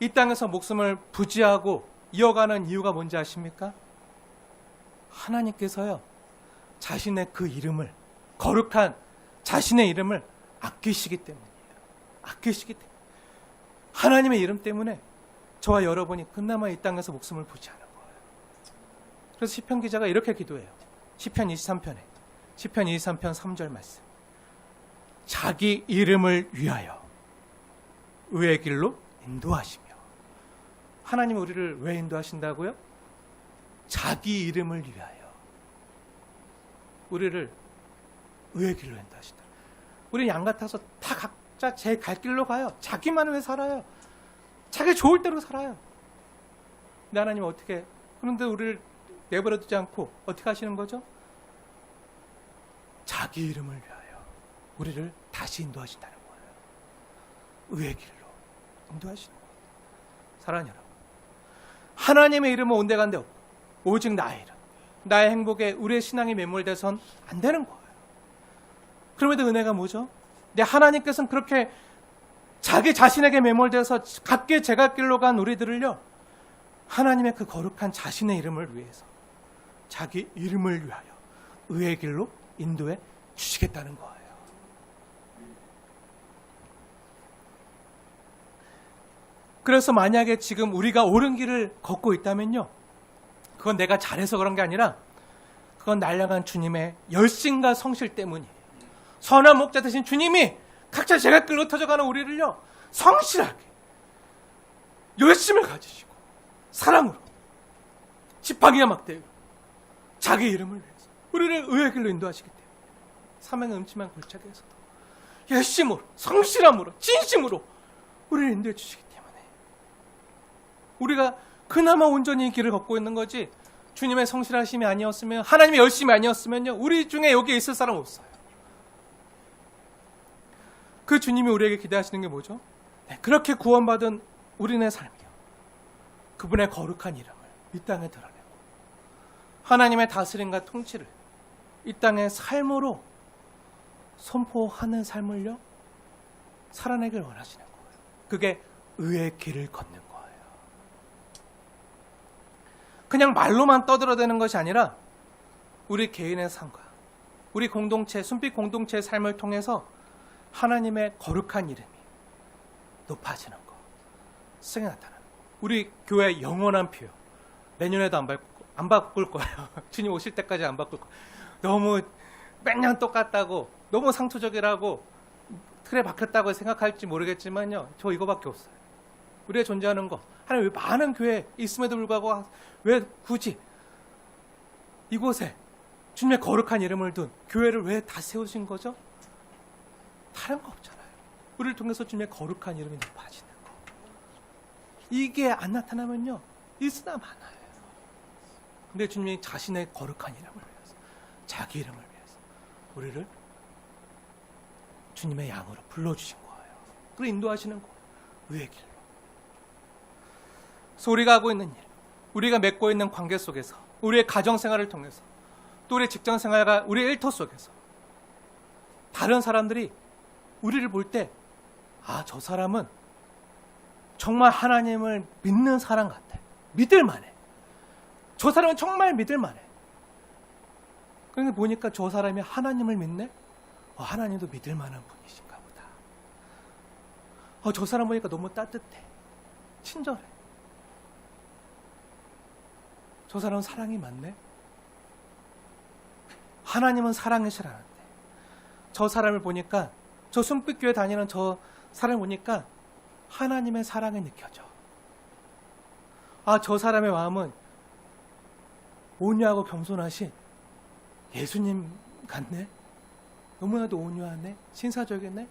이 땅에서 목숨을 부지하고 이어가는 이유가 뭔지 아십니까? 하나님께서요, 자신의 그 이름을, 거룩한 자신의 이름을 아끼시기 때문이에요. 아끼시기 때문에. 하나님의 이름 때문에 저와 여러분이 그나마 이 땅에서 목숨을 부지하는 거예요. 그래서 시편 기자가 이렇게 기도해요. 시편 23편에, 시편 23편 3절 말씀. 자기 이름을 위하여 의의 길로 인도하시며. 하나님이 우리를 왜 인도하신다고요? 자기 이름을 위하여 우리를 의의 길로 인도하신다. 우리 양 같아서 다 각자 제 갈 길로 가요. 자기만을 위해 살아요. 자기 좋을 대로 살아요. 근데 하나님은 어떻게, 그런데 우리를 내버려 두지 않고 어떻게 하시는 거죠? 자기 이름을 위하여 우리를 다시 인도하신다는 거예요. 의의 길로 인도하시는 거예요. 사랑하는 여러분, 하나님의 이름은 온데간데 없고 오직 나의 이름, 나의 행복에 우리의 신앙이 매몰돼선 안 되는 거예요. 그럼에도 은혜가 뭐죠? 근데 하나님께서는 그렇게 자기 자신에게 매몰돼서 각기 제갈 길로 간 우리들을요, 하나님의 그 거룩한 자신의 이름을 위해서, 자기 이름을 위하여 의의 길로 인도해 주시겠다는 거예요. 그래서 만약에 지금 우리가 옳은 길을 걷고 있다면요, 그건 내가 잘해서 그런 게 아니라 그건 날 향한 주님의 열심과 성실 때문이에요. 선한 목자 되신 주님이 각자 제갈길로 터져가는 우리를요, 성실하게 열심을 가지시고 사랑으로 지팡이와 막대로 자기 이름을 위해서 우리를 의의 길로 인도하시기 때문에 사명의 음침한 골짜기에서도 열심으로, 성실함으로, 진심으로 우리를 인도해 주시기 때문에 우리가 그나마 온전히 이 길을 걷고 있는 거지, 주님의 성실하심이 아니었으면, 하나님의 열심이 아니었으면요, 우리 중에 여기에 있을 사람 없어요. 그 주님이 우리에게 기대하시는 게 뭐죠? 네, 그렇게 구원받은 우리네 삶이요, 그분의 거룩한 이름을 이 땅에 드러내고 하나님의 다스림과 통치를 이 땅의 삶으로 선포하는 삶을요 살아내길 원하시는 거예요. 그게 의의 길을 걷는 거예요. 그냥 말로만 떠들어대는 것이 아니라 우리 개인의 삶과 우리 공동체, 순빛 공동체의 삶을 통해서 하나님의 거룩한 이름이 높아지는 것, 승에 나타나는 우리 교회의 영원한 표요. 내년에도 안 바꿀 거예요. 주님 오실 때까지 안 바꿀 거예요. 너무 매년 똑같다고, 너무 상투적이라고 틀에 박혔다고 생각할지 모르겠지만요, 저 이거밖에 없어요. 우리가 존재하는 거, 하나님 왜 많은 교회 있음에도 불구하고 왜 굳이 이곳에 주님의 거룩한 이름을 둔 교회를 왜 다 세우신 거죠? 다른 거 없잖아요. 우리를 통해서 주님의 거룩한 이름이 높아지는 거. 이게 안 나타나면요, 있으나 마나요. 근데 주님이 자신의 거룩한 이름을 위해서, 자기 이름을 위해서 우리를 주님의 양으로 불러주신 거예요. 그리고 인도하시는 거예요. 의의 길로. 그래서 우리가 하고 있는 일, 우리가 맺고 있는 관계 속에서, 우리의 가정생활을 통해서, 또 우리의 직장생활과 우리의 일터 속에서 다른 사람들이 우리를 볼 때, 아, 저 사람은 정말 하나님을 믿는 사람 같아. 믿을만해. 저 사람은 정말 믿을만해. 그런데 보니까 저 사람이 하나님을 믿네? 하나님도 믿을만한 분이신가 보다. 저 사람 보니까 너무 따뜻해. 친절해. 저 사람은 사랑이 많네? 하나님은 사랑이시라는데, 저 사람을 보니까, 저 순빛교회 다니는 저 사람을 보니까 하나님의 사랑이 느껴져. 저 사람의 마음은 온유하고 겸손하신 예수님 같네? 너무나도 온유하네? 신사적이네?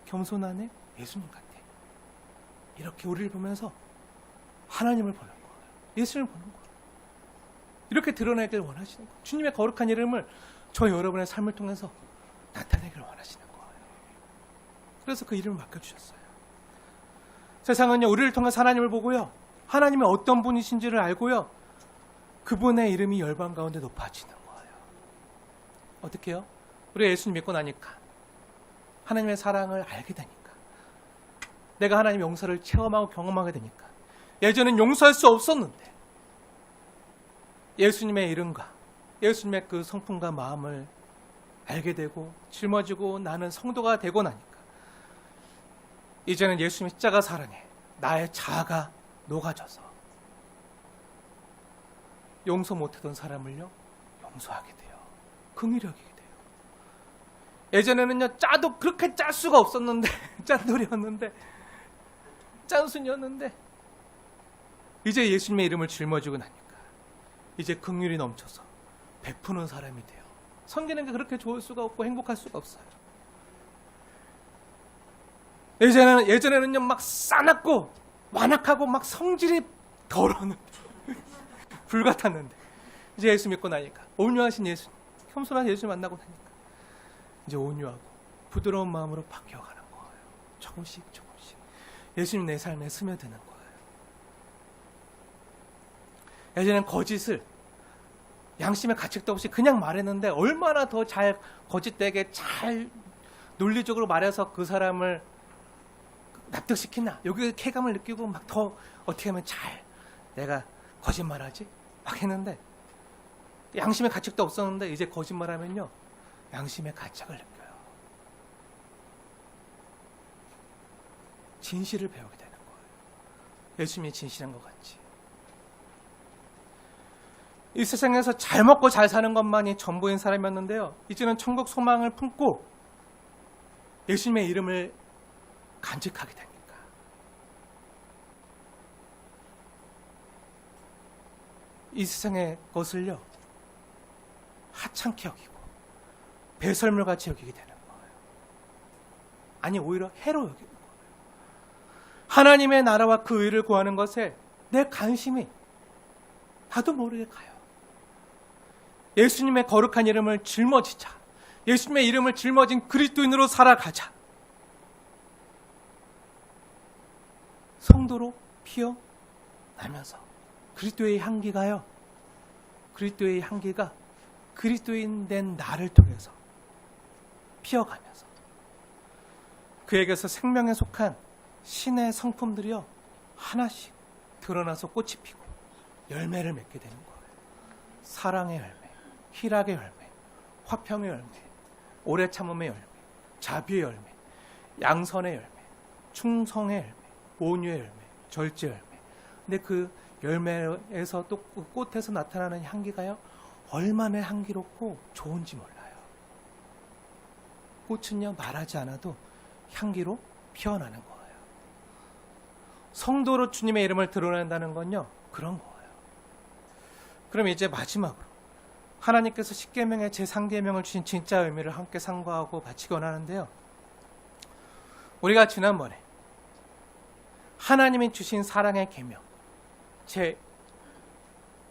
겸손하네? 예수님 같아. 이렇게 우리를 보면서 하나님을 보는 거예요. 예수님을 보는 거예요. 이렇게 드러내길 원하시는 거예요. 주님의 거룩한 이름을 저 여러분의 삶을 통해서 나타내길 원하시는 거예요. 그래서 그 이름을 맡겨주셨어요. 세상은요, 우리를 통해서 하나님을 보고요, 하나님이 어떤 분이신지를 알고요, 그분의 이름이 열방 가운데 높아지는 거예요. 어떻게 해요? 우리가 예수님 믿고 나니까, 하나님의 사랑을 알게 되니까, 내가 하나님의 용서를 체험하고 경험하게 되니까, 예전엔 용서할 수 없었는데 예수님의 이름과 예수님의 그 성품과 마음을 알게 되고 짊어지고 나는 성도가 되고 나니까, 이제는 예수님의 십자가 사랑에 나의 자아가 녹아져서 용서 못하던 사람을요, 용서하게 돼요. 긍휼히 여기게 돼요. 예전에는요, 짜도 그렇게 짤 수가 없었는데, 짠돌이었는데, 짠순이었는데, 이제 예수님의 이름을 짊어지고 나니까 이제 긍휼이 넘쳐서 베푸는 사람이 돼요. 섬기는 게 그렇게 좋을 수가 없고 행복할 수가 없어요. 예전에는요, 막 싸납고 완악하고 막 성질이 더러웠는데, 불같았는데, 이제 예수 믿고 나니까, 온유하신 예수, 겸손한 예수 만나고 나니까 이제 온유하고 부드러운 마음으로 바뀌어가는 거예요. 조금씩 조금씩 예수님 내 삶에 스며드는 거예요. 예전엔 거짓을 양심의 가책도 없이 그냥 말했는데, 얼마나 더 잘 거짓되게 잘 논리적으로 말해서 그 사람을 납득시키나, 여기 쾌감을 느끼고 막 더 어떻게 하면 잘 내가 거짓말하지? 막 했는데, 양심의 가책도 없었는데 이제 거짓말하면요, 양심의 가책을 느껴요. 진실을 배우게 되는 거예요. 예수님이 진실한 것 같지. 이 세상에서 잘 먹고 잘 사는 것만이 전부인 사람이었는데요, 이제는 천국 소망을 품고 예수님의 이름을 간직하게 되니까 이 세상의 것을요, 하찮게 여기고 배설물같이 여기게 되는 거예요. 아니 오히려 해로 여기는 거예요. 하나님의 나라와 그 의를 구하는 것에 내 관심이 나도 모르게 가요. 예수님의 거룩한 이름을 짊어지자. 예수님의 이름을 짊어진 그리스도인으로 살아가자. 성도로 피어나면서 그리스도의 향기가요. 그리스도의 향기가 그리스도인 된 나를 통해서 피어가면서 그에게서 생명에 속한 신의 성품들이요 하나씩 드러나서 꽃이 피고 열매를 맺게 되는 거예요. 사랑의 열매, 희락의 열매, 화평의 열매, 오래 참음의 열매, 자비의 열매, 양선의 열매, 충성의 열매, 온유의 열매, 절제의 열매. 근데 그 열매에서 또 그 꽃에서 나타나는 향기가요 얼마나 향기롭고 좋은지 몰라요. 꽃은요 말하지 않아도 향기로 피어나는 거예요. 성도로 주님의 이름을 드러낸다는 건요 그런 거예요. 그럼 이제 마지막으로 하나님께서 십계명의 제3계명을 주신 진짜 의미를 함께 상고하고 바치기 원하는데요. 우리가 지난번에 하나님이 주신 사랑의 계명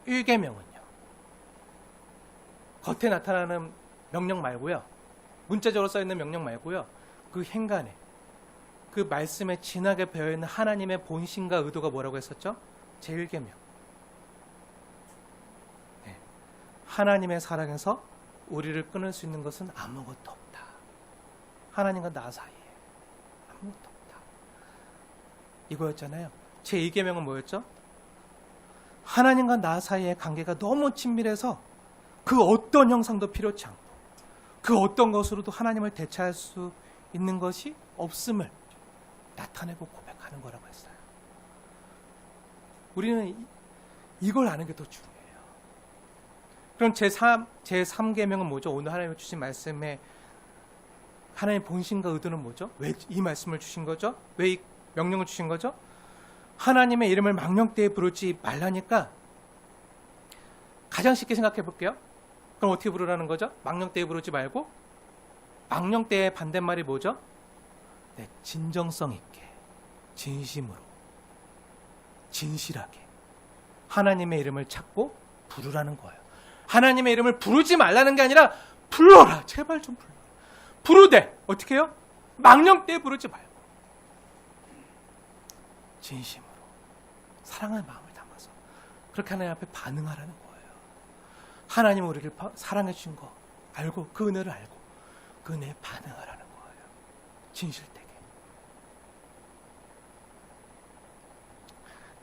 제1계명은요 겉에 나타나는 명령 말고요, 문자적으로 써있는 명령 말고요, 그 행간에 그 말씀에 진하게 배어있는 하나님의 본심과 의도가 뭐라고 했었죠? 제1계명. 네. 하나님의 사랑에서 우리를 끊을 수 있는 것은 아무것도 없다. 하나님과 나 사이에 아무것도 없다. 이거였잖아요. 제2계명은 뭐였죠? 하나님과 나 사이의 관계가 너무 친밀해서 그 어떤 형상도 필요치 않고 그 어떤 것으로도 하나님을 대체할 수 있는 것이 없음을 나타내고 고백하는 거라고 했어요. 우리는 이걸 아는 게 더 중요해요. 그럼 제3계명은 뭐죠? 오늘 하나님이 주신 말씀에 하나님의 본심과 의도는 뭐죠? 왜 이 말씀을 주신 거죠? 왜 이 명령을 주신 거죠? 하나님의 이름을 망령되이 부르지 말라니까 가장 쉽게 생각해 볼게요. 그럼 어떻게 부르라는 거죠? 망령되이 부르지 말고 망령되이의 반대말이 뭐죠? 네, 진정성 있게 진심으로 진실하게 하나님의 이름을 찾고 부르라는 거예요. 하나님의 이름을 부르지 말라는 게 아니라 불러라. 제발 좀 불러라. 부르되 어떻게 해요? 망령되이 부르지 말고 진심으로 사랑의 마음을 담아서 그렇게 하나님 앞에 반응하라는 거예요. 하나님 우리를 사랑해 주신 거 알고 그 은혜를 알고 그 은혜에 반응하라는 거예요. 진실되게.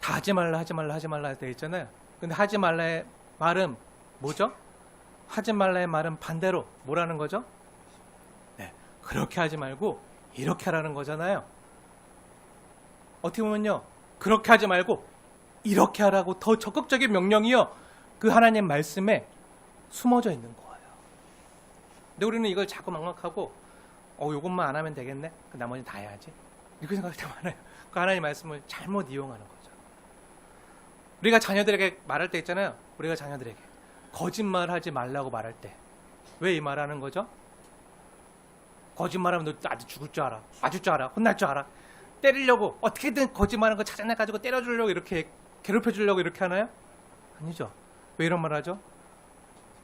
다 하지 말라 하지 말라 하지 말라 되어 있잖아요. 근데 하지 말라의 말은 뭐죠? 하지 말라의 말은 반대로 뭐라는 거죠? 네, 그렇게 하지 말고 이렇게 하라는 거잖아요. 어떻게 보면요, 그렇게 하지 말고 이렇게 하라고 더 적극적인 명령이요 그 하나님 말씀에 숨어져 있는 거예요. 근데 우리는 이걸 자꾸 막막하고 요것만 안 하면 되겠네, 그 나머지는 다 해야지 이렇게 생각할 때 많아요. 그 하나님 말씀을 잘못 이용하는 거죠. 우리가 자녀들에게 말할 때 있잖아요. 우리가 자녀들에게 거짓말하지 말라고 말할 때 왜 이 말하는 거죠? 거짓말하면 너 아주 죽을 줄 알아, 맞을 줄 알아, 혼날 줄 알아, 때리려고 어떻게든 거짓말하는 거 찾아내가지고 때려주려고 이렇게 괴롭혀주려고 이렇게 하나요? 아니죠. 왜 이런 말 하죠?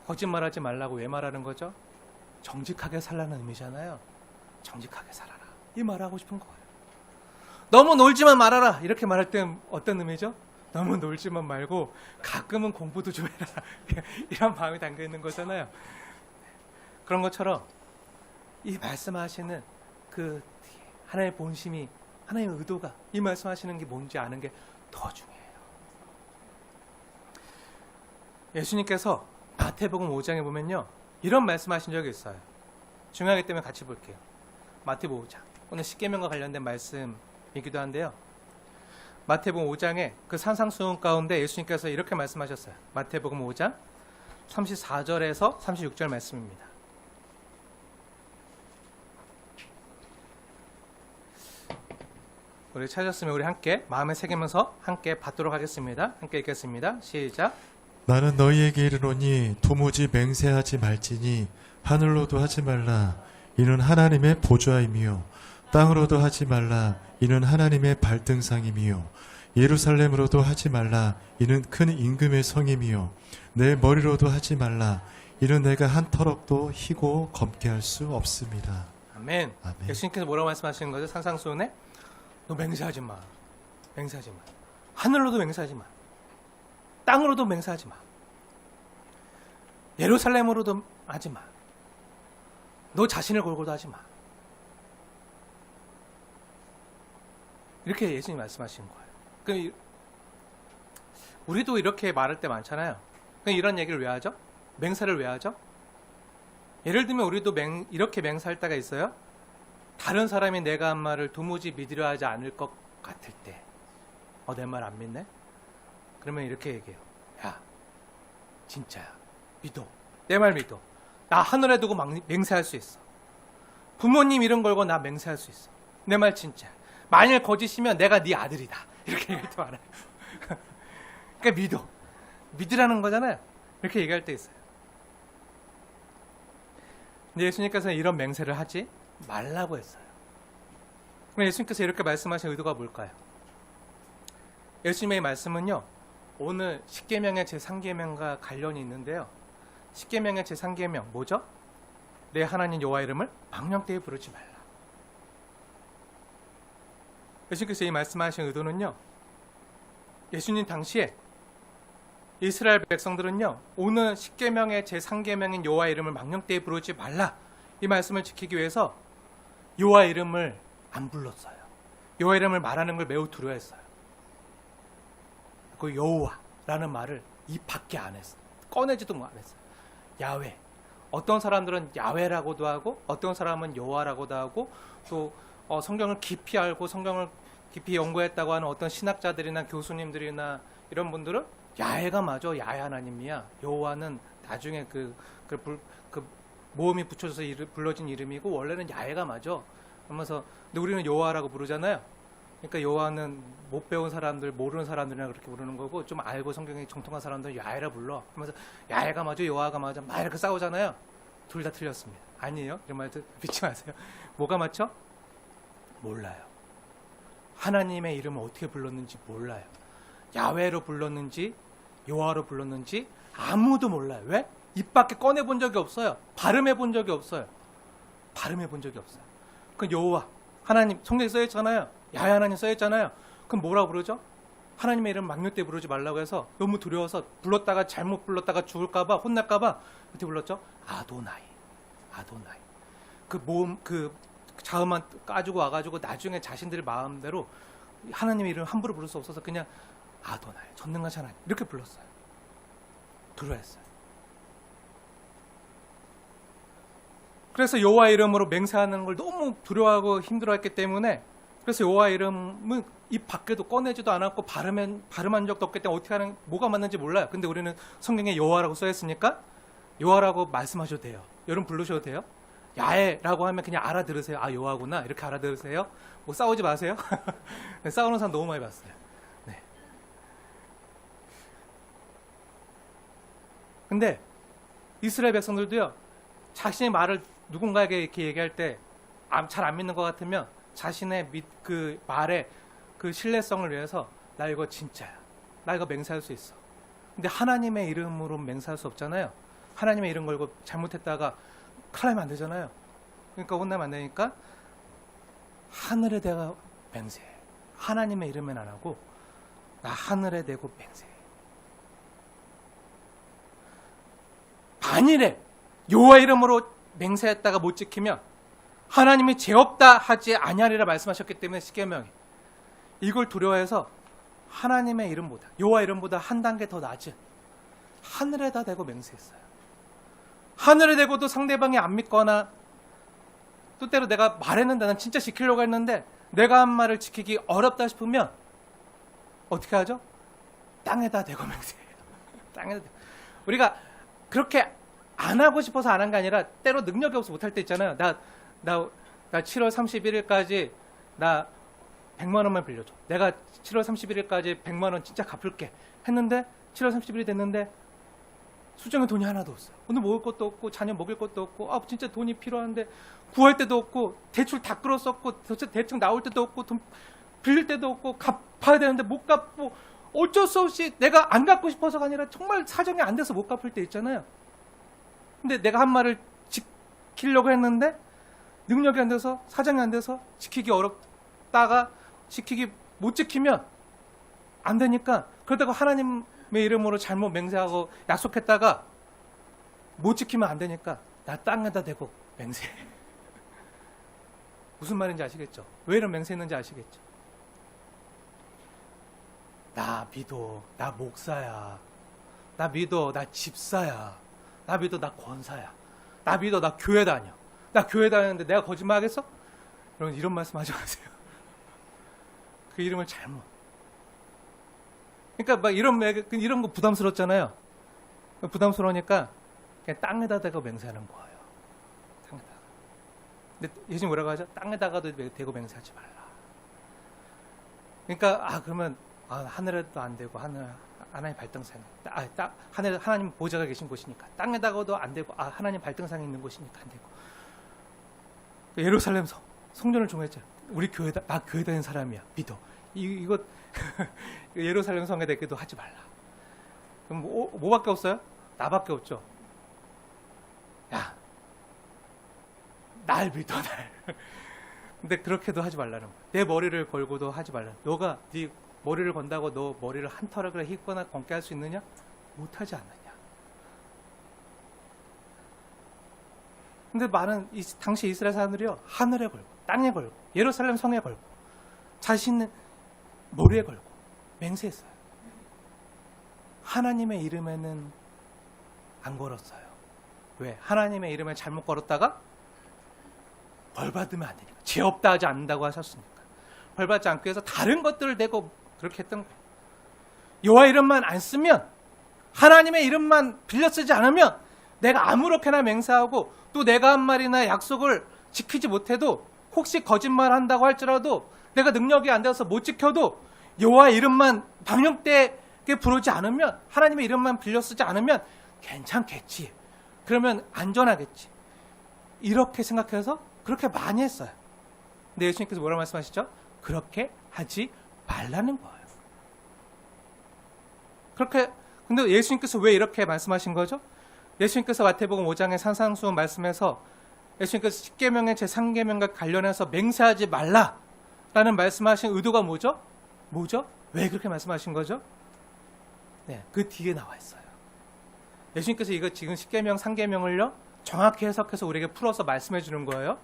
거짓말하지 말라고 왜 말하는 거죠? 정직하게 살라는 의미잖아요. 정직하게 살아라 이 말하고 싶은 거예요. 너무 놀지만 말아라 이렇게 말할 땐 어떤 의미죠? 너무 놀지만 말고 가끔은 공부도 좀 해라 이런 마음이 담겨있는 거잖아요. 그런 것처럼 이 말씀하시는 그 하나님의 본심이 하나님의 의도가 이 말씀하시는 게 뭔지 아는 게 더 중요해요. 예수님께서 마태복음 5장에 보면요 이런 말씀하신 적이 있어요. 중요하기 때문에 같이 볼게요. 마태복음 5장 오늘 십계명과 관련된 말씀이기도 한데요. 마태복음 5장에 그 산상수훈 가운데 예수님께서 이렇게 말씀하셨어요. 마태복음 5장 34절에서 36절 말씀입니다. 우리 찾았으면 우리 함께 마음에 새기면서 함께 받도록 하겠습니다. 함께 읽겠습니다. 시작. 나는 너희에게 이르노니 도무지 맹세하지 말지니 하늘로도 하지 말라 이는 하나님의 보좌임이요 땅으로도 하지 말라 이는 하나님의 발등상임이요 예루살렘으로도 하지 말라 이는 큰 임금의 성임이요 내 머리로도 하지 말라 이는 내가 한 터럭도 희고 검게 할 수 없습니다. 아멘. 아멘. 예수님께서 뭐라고 말씀하시는 거죠? 산상수훈에 너 맹세하지 마. 맹세하지 마. 하늘로도 맹세하지 마. 땅으로도 맹세하지 마. 예루살렘으로도 하지 마. 너 자신을 걸고도 하지 마. 이렇게 예수님이 말씀하시는 거예요. 우리도 이렇게 말할 때 많잖아요. 이런 얘기를 왜 하죠? 맹세를 왜 하죠? 예를 들면 우리도 이렇게 맹세할 때가 있어요. 다른 사람이 내가 한 말을 도무지 믿으려 하지 않을 것 같을 때, 내 말 안 믿네? 그러면 이렇게 얘기해요. 야, 진짜야. 믿어. 내 말 믿어. 나 하늘에 두고 맹세할 수 있어. 부모님 이름 걸고 나 맹세할 수 있어. 내 말 진짜야. 만일 거짓이면 내가 네 아들이다. 이렇게 얘기할 때 많아요. 그러니까 믿어. 믿으라는 거잖아요. 이렇게 얘기할 때 있어요. 근데 예수님께서는 이런 맹세를 하지 말라고 했어요. 그럼 예수님께서 이렇게 말씀하신 의도가 뭘까요? 예수님의 말씀은요, 오늘 십계명의 제3계명과 관련이 있는데요. 십계명의 제3계명 뭐죠? 내 하나님 여호와 이름을 망령되이 부르지 말라. 예수님께서 이 말씀하신 의도는요, 예수님 당시에 이스라엘 백성들은요, 오늘 십계명의 제3계명인 여호와 이름을 망령되이 부르지 말라, 이 말씀을 지키기 위해서 여호와 이름을 안 불렀어요. 여호와 이름을 말하는 걸 매우 두려워했어요. 그 여호와라는 말을 입 밖에 안 했어요. 꺼내지도 안 했어요. 야훼. 어떤 사람들은 야훼라고도 하고, 어떤 사람은 여호와라고도 하고, 또 성경을 깊이 알고 성경을 깊이 연구했다고 하는 어떤 신학자들이나 교수님들이나 이런 분들은 야훼가 맞아, 야훼 하나님이야. 여호와는 나중에 그 모음이 붙여져서 불러진 이름이고 원래는 야훼가 맞아. 하면서 근데 우리는 여호와라고 부르잖아요. 그러니까 여호와는 못 배운 사람들, 모르는 사람들이나 그렇게 부르는 거고, 좀 알고 성경이 정통한 사람들은 야훼라 불러. 하면서 야훼가 맞아, 여호와가 맞아, 막 이렇게 싸우잖아요. 둘 다 틀렸습니다. 아니에요? 이런 말 믿지 마세요. 뭐가 맞죠? 몰라요. 하나님의 이름을 어떻게 불렀는지 몰라요. 야훼로 불렀는지 여호와로 불렀는지 아무도 몰라요. 왜? 입 밖에 꺼내본 적이 없어요. 발음해본 적이 없어요. 발음해본 적이 없어요. 그 여호와, 하나님, 성경에 써있잖아요. 야훼 하나님 써있잖아요. 그럼 뭐라고 부르죠? 하나님의 이름 망령되이 부르지 말라고 해서 너무 두려워서 불렀다가 잘못 불렀다가 죽을까봐, 혼날까봐 어떻게 불렀죠? 아도나이. 아도나이. 그 모음, 그 자음만 까주고 와가지고 나중에 자신들 마음대로 하나님의 이름을 함부로 부를 수 없어서 그냥 아도나이, 전능하신 하나님, 이렇게 불렀어요. 두려워했어요. 그래서 여호와 이름으로 맹세하는 걸 너무 두려워하고 힘들어했기 때문에, 그래서 여호와 이름은 입 밖에도 꺼내지도 않았고 발음한 적도 없기 때문에 어떻게 하는, 뭐가 맞는지 몰라요. 근데 우리는 성경에 여호와라고 써있으니까 여호와라고 말씀하셔도 돼요. 여러분 부르셔도 돼요. 야훼라고 하면 그냥 알아들으세요. 아, 여호와구나, 이렇게 알아들으세요. 뭐 싸우지 마세요. 싸우는 사람 너무 많이 봤어요. 네. 근데 이스라엘 백성들도요, 자신의 말을 누군가에게 이렇게 얘기할 때 잘 안 믿는 것 같으면 자신의 그 말의 그 신뢰성을 위해서 나 이거 진짜야, 나 이거 맹세할 수 있어. 근데 하나님의 이름으로 맹세할 수 없잖아요. 하나님의 이름 걸고 잘못했다가 큰일 나면 안 되잖아요. 그러니까 혼나면 안 되니까 하늘에 대고 맹세해. 하나님의 이름은 안 하고 나 하늘에 대고 맹세해. 만일에 여호와 이름으로 맹세했다가 못 지키면 하나님이 죄 없다 하지 아니하리라 말씀하셨기 때문에 십계명이 이걸 두려워해서 하나님의 이름보다, 여호와 이름보다 한 단계 더 낮은 하늘에다 대고 맹세했어요. 하늘에 대고도 상대방이 안 믿거나, 또 때로 내가 말했는데 난 진짜 지키려고 했는데 내가 한 말을 지키기 어렵다 싶으면 어떻게 하죠? 땅에다 대고 맹세해요. 땅에다 대고. 우리가 그렇게 안 하고 싶어서 안 한 게 아니라 때로 능력이 없어서 못할 때 있잖아요. 나 7월 31일까지 나 100만 원만 빌려줘. 내가 7월 31일까지 100만 원 진짜 갚을게 했는데 7월 31일이 됐는데 수중에 돈이 하나도 없어요. 오늘 먹을 것도 없고 자녀 먹일 것도 없고 진짜 돈이 필요한데 구할 때도 없고 대출 다 끌었었고 대충 나올 때도 없고 돈 빌릴 때도 없고 갚아야 되는데 못 갚고 어쩔 수 없이 내가 안 갚고 싶어서가 아니라 정말 사정이 안 돼서 못 갚을 때 있잖아요. 근데 내가 한 말을 지키려고 했는데 능력이 안 돼서 사정이 안 돼서 지키기 어렵다가 지키기 못 지키면 안 되니까 그러다가 하나님의 이름으로 잘못 맹세하고 약속했다가 못 지키면 안 되니까 나 땅에다 대고 맹세. 무슨 말인지 아시겠죠? 왜 이런 맹세했는지 아시겠죠? 나 믿어, 나 목사야. 나 믿어, 나 집사야. 나 믿어, 나 권사야. 나 믿어, 나 교회 다녀. 나 교회 다니는데 내가 거짓말 하겠어? 여러분 이런 말씀 하지 마세요. 그 이름을 잘못. 그러니까 막 이런 거 부담스럽잖아요. 부담스러우니까 그냥 땅에다 대고 맹세하는 거예요. 땅에다가. 근데 예수님 뭐라고 하죠? 땅에다가도 대고 맹세하지 말라. 그러니까 그러면 하늘에도 안 되고 하나님 발등상에 하늘 하나님 보좌가 계신 곳이니까 땅에다가도 안 되고 하나님 발등상에 있는 곳이니까 안 되고 예루살렘 성전을 종했죠. 우리 나 교회 다니는 사람이야. 믿어. 이거 예루살렘 성에 대기도 하지 말라. 그럼 뭐밖에 없어요? 나밖에 없죠. 야, 날 믿어 날. 근데 그렇게도 하지 말라는 거야. 내 머리를 걸고도 하지 말라. 너가 네 머리를 건다고 너 머리를 한 털을 휘거나 검게 할 수 있느냐? 못하지 않느냐. 근데 많은 당시 이스라엘 사람들이요 하늘에 걸고 땅에 걸고 예루살렘 성에 걸고 자신의 머리에 걸고 맹세했어요. 하나님의 이름에는 안 걸었어요. 왜? 하나님의 이름에 잘못 걸었다가 벌 받으면 안 되니까. 죄 없다 하지 않는다고 하셨으니까. 벌 받지 않기 위해서 다른 것들을 대고 그렇게 했던 거예요. 여호와 이름만 안 쓰면, 하나님의 이름만 빌려 쓰지 않으면 내가 아무렇게나 맹세하고 또 내가 한 말이나 약속을 지키지 못해도 혹시 거짓말 한다고 할지라도 내가 능력이 안 돼서 못 지켜도 여호와 이름만 방역되게 부르지 않으면, 하나님의 이름만 빌려 쓰지 않으면 괜찮겠지. 그러면 안전하겠지. 이렇게 생각해서 그렇게 많이 했어요. 근데 예수님께서 뭐라고 말씀하시죠? 그렇게 하지 말라는 거예요. 그렇게, 근데 예수님께서 왜 이렇게 말씀하신 거죠? 예수님께서 마태복음 5장의 산상수훈 말씀에서 예수님께서 십계명의 제3계명과 관련해서 맹세하지 말라라는 말씀하신 의도가 뭐죠? 왜 그렇게 말씀하신 거죠? 네, 그 뒤에 나와 있어요. 예수님께서 이거 지금 십계명 3계명을요 정확히 해석해서 우리에게 풀어서 말씀해 주는 거예요.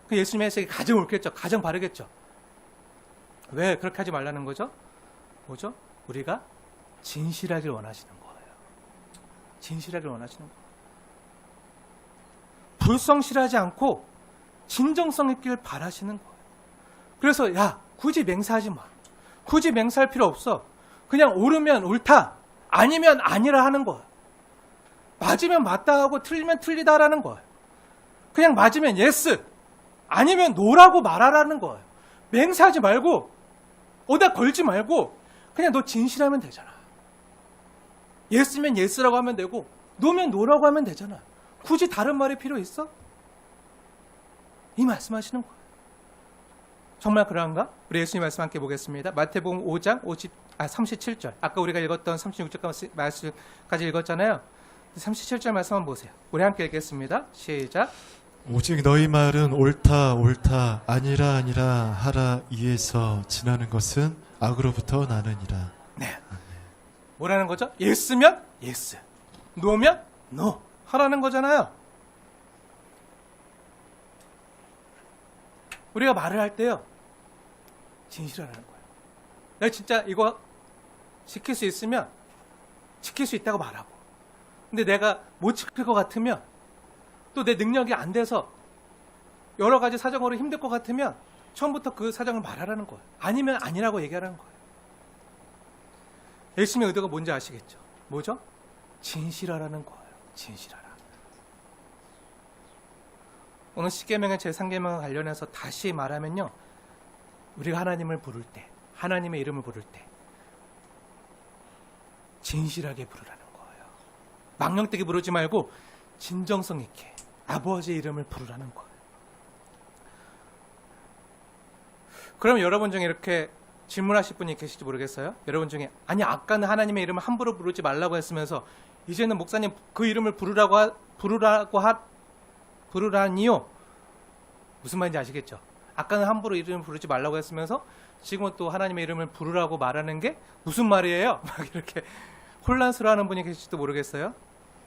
그 예수님의 해석이 가장 옳겠죠. 가장 바르겠죠. 왜 그렇게 하지 말라는 거죠? 뭐죠? 우리가 진실하길 원하시는 거예요. 진실하길 원하시는 거예요. 불성실하지 않고 진정성 있길 바라시는 거예요. 그래서 굳이 맹세하지 마. 굳이 맹세할 필요 없어. 그냥 옳으면 옳다, 아니면 아니라 하는 거예요. 맞으면 맞다 하고 틀리면 틀리다라는 거예요. 그냥 맞으면 예스, 아니면 노라고 말하라는 거예요. 맹세하지 말고 어디다 걸지 말고 그냥 너 진실하면 되잖아. 예스면 예스라고 하면 되고 노면 노라고 하면 되잖아. 굳이 다른 말이 필요 있어? 이 말씀하시는 거예요. 정말 그런가? 우리 예수님 말씀 함께 보겠습니다. 마태복음 5장 37절. 아까 우리가 읽었던 36절 말씀까지 읽었잖아요. 37절 말씀 한번 보세요. 우리 함께 읽겠습니다. 시작. 오직 너희 말은 옳다 옳다 아니라 아니라 하라 이에서 지나는 것은 악으로부터 나느니라. 네. 뭐라는 거죠? 예스면 예스, 노면 노 하라는 거잖아요. 우리가 말을 할 때요 진실하라는 거예요. 내가 진짜 이거 지킬 수 있으면 지킬 수 있다고 말하고, 근데 내가 못 지킬 것 같으면, 또 내 능력이 안 돼서 여러 가지 사정으로 힘들 것 같으면 처음부터 그 사정을 말하라는 거예요. 아니면 아니라고 얘기하라는 거예요. 예수님의 의도가 뭔지 아시겠죠? 뭐죠? 진실하라는 거예요. 진실하라. 오늘 십계명의 제3계명과 관련해서 다시 말하면요, 우리가 하나님을 부를 때, 하나님의 이름을 부를 때 진실하게 부르라는 거예요. 망령되게 부르지 말고 진정성 있게 아버지의 이름을 부르라는 거예요. 그럼 여러분 중에 이렇게 질문하실 분이 계실지 모르겠어요. 여러분 중에 아니 아까는 하나님의 이름을 함부로 부르지 말라고 했으면서 이제는 목사님 그 이름을 부르라니요. 무슨 말인지 아시겠죠? 아까는 함부로 이름을 부르지 말라고 했으면서 지금은 또 하나님의 이름을 부르라고 말하는 게 무슨 말이에요? 막 이렇게 혼란스러워하는 분이 계실지도 모르겠어요.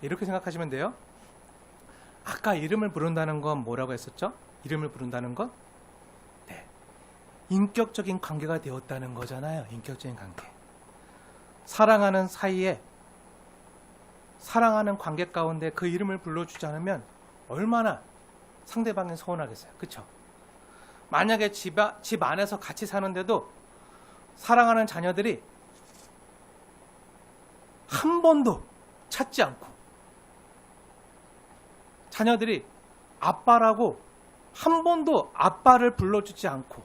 이렇게 생각하시면 돼요. 아까 이름을 부른다는 건 뭐라고 했었죠? 이름을 부른다는 건 네, 인격적인 관계가 되었다는 거잖아요. 인격적인 관계. 사랑하는 사이에 사랑하는 관계 가운데 그 이름을 불러주지 않으면 얼마나 상대방이 서운하겠어요. 그렇죠? 만약에 집 안에서 같이 사는데도 사랑하는 자녀들이 한 번도 찾지 않고 자녀들이 아빠라고 한 번도 아빠를 불러주지 않고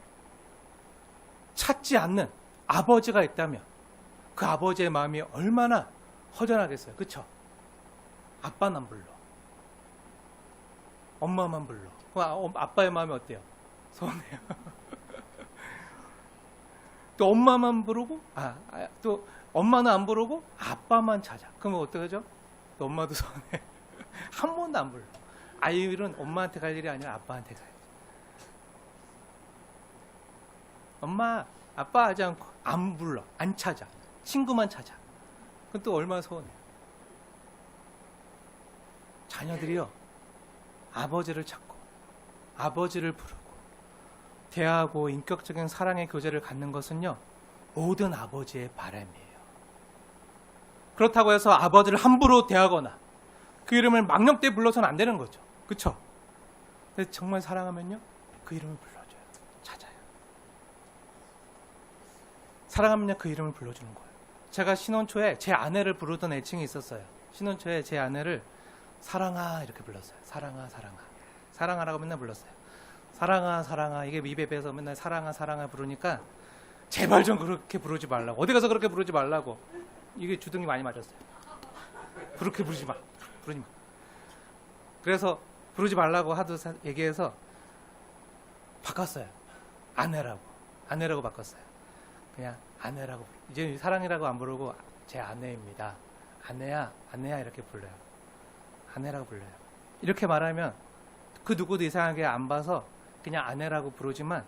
찾지 않는 아버지가 있다면 그 아버지의 마음이 얼마나 허전하겠어요. 그렇죠? 아빠는 안 불러. 엄마만 불러. 아빠의 마음이 어때요? 서운해요. 또 엄마만 부르고 또 엄마는 안 부르고 아빠만 찾아. 그러면 어떡하죠? 또 엄마도 서운해. 한 번도 안 불러. 아이들은 엄마한테 갈 일이 아니라 아빠한테 가야지. 엄마, 아빠 하지 않고 안 불러. 안 찾아. 친구만 찾아. 그건 또 얼마나 서운해요. 자녀들이요. 아버지를 찾고 아버지를 부르고 대하고 인격적인 사랑의 교제를 갖는 것은요. 모든 아버지의 바람이에요. 그렇다고 해서 아버지를 함부로 대하거나 그 이름을 망령되이 불러서는 안 되는 거죠. 그렇죠? 근데 정말 사랑하면요. 그 이름을 불러줘요. 찾아요. 사랑하면요. 그 이름을 불러주는 거예요. 제가 신혼초에 제 아내를 부르던 애칭이 있었어요. 신혼초에 제 아내를 사랑아 이렇게 불렀어요. 사랑아 사랑아. 사랑하라고 맨날 불렀어요. 사랑아 사랑아. 이게 입에 배서 맨날 사랑아 사랑아 부르니까 제발 좀 그렇게 부르지 말라고. 어디 가서 그렇게 부르지 말라고. 이게 주둥이 많이 맞았어요. 그렇게 부르지 마. 부르지 마. 그래서 부르지 말라고 하도 얘기해서 바꿨어요. 아내라고 바꿨어요. 그냥 아내라고. 이제 사랑이라고 안 부르고 제 아내입니다. 아내야 이렇게 불러요. 아내라고 불러요. 이렇게 말하면 그 누구도 이상하게 안 봐서 그냥 아내라고 부르지만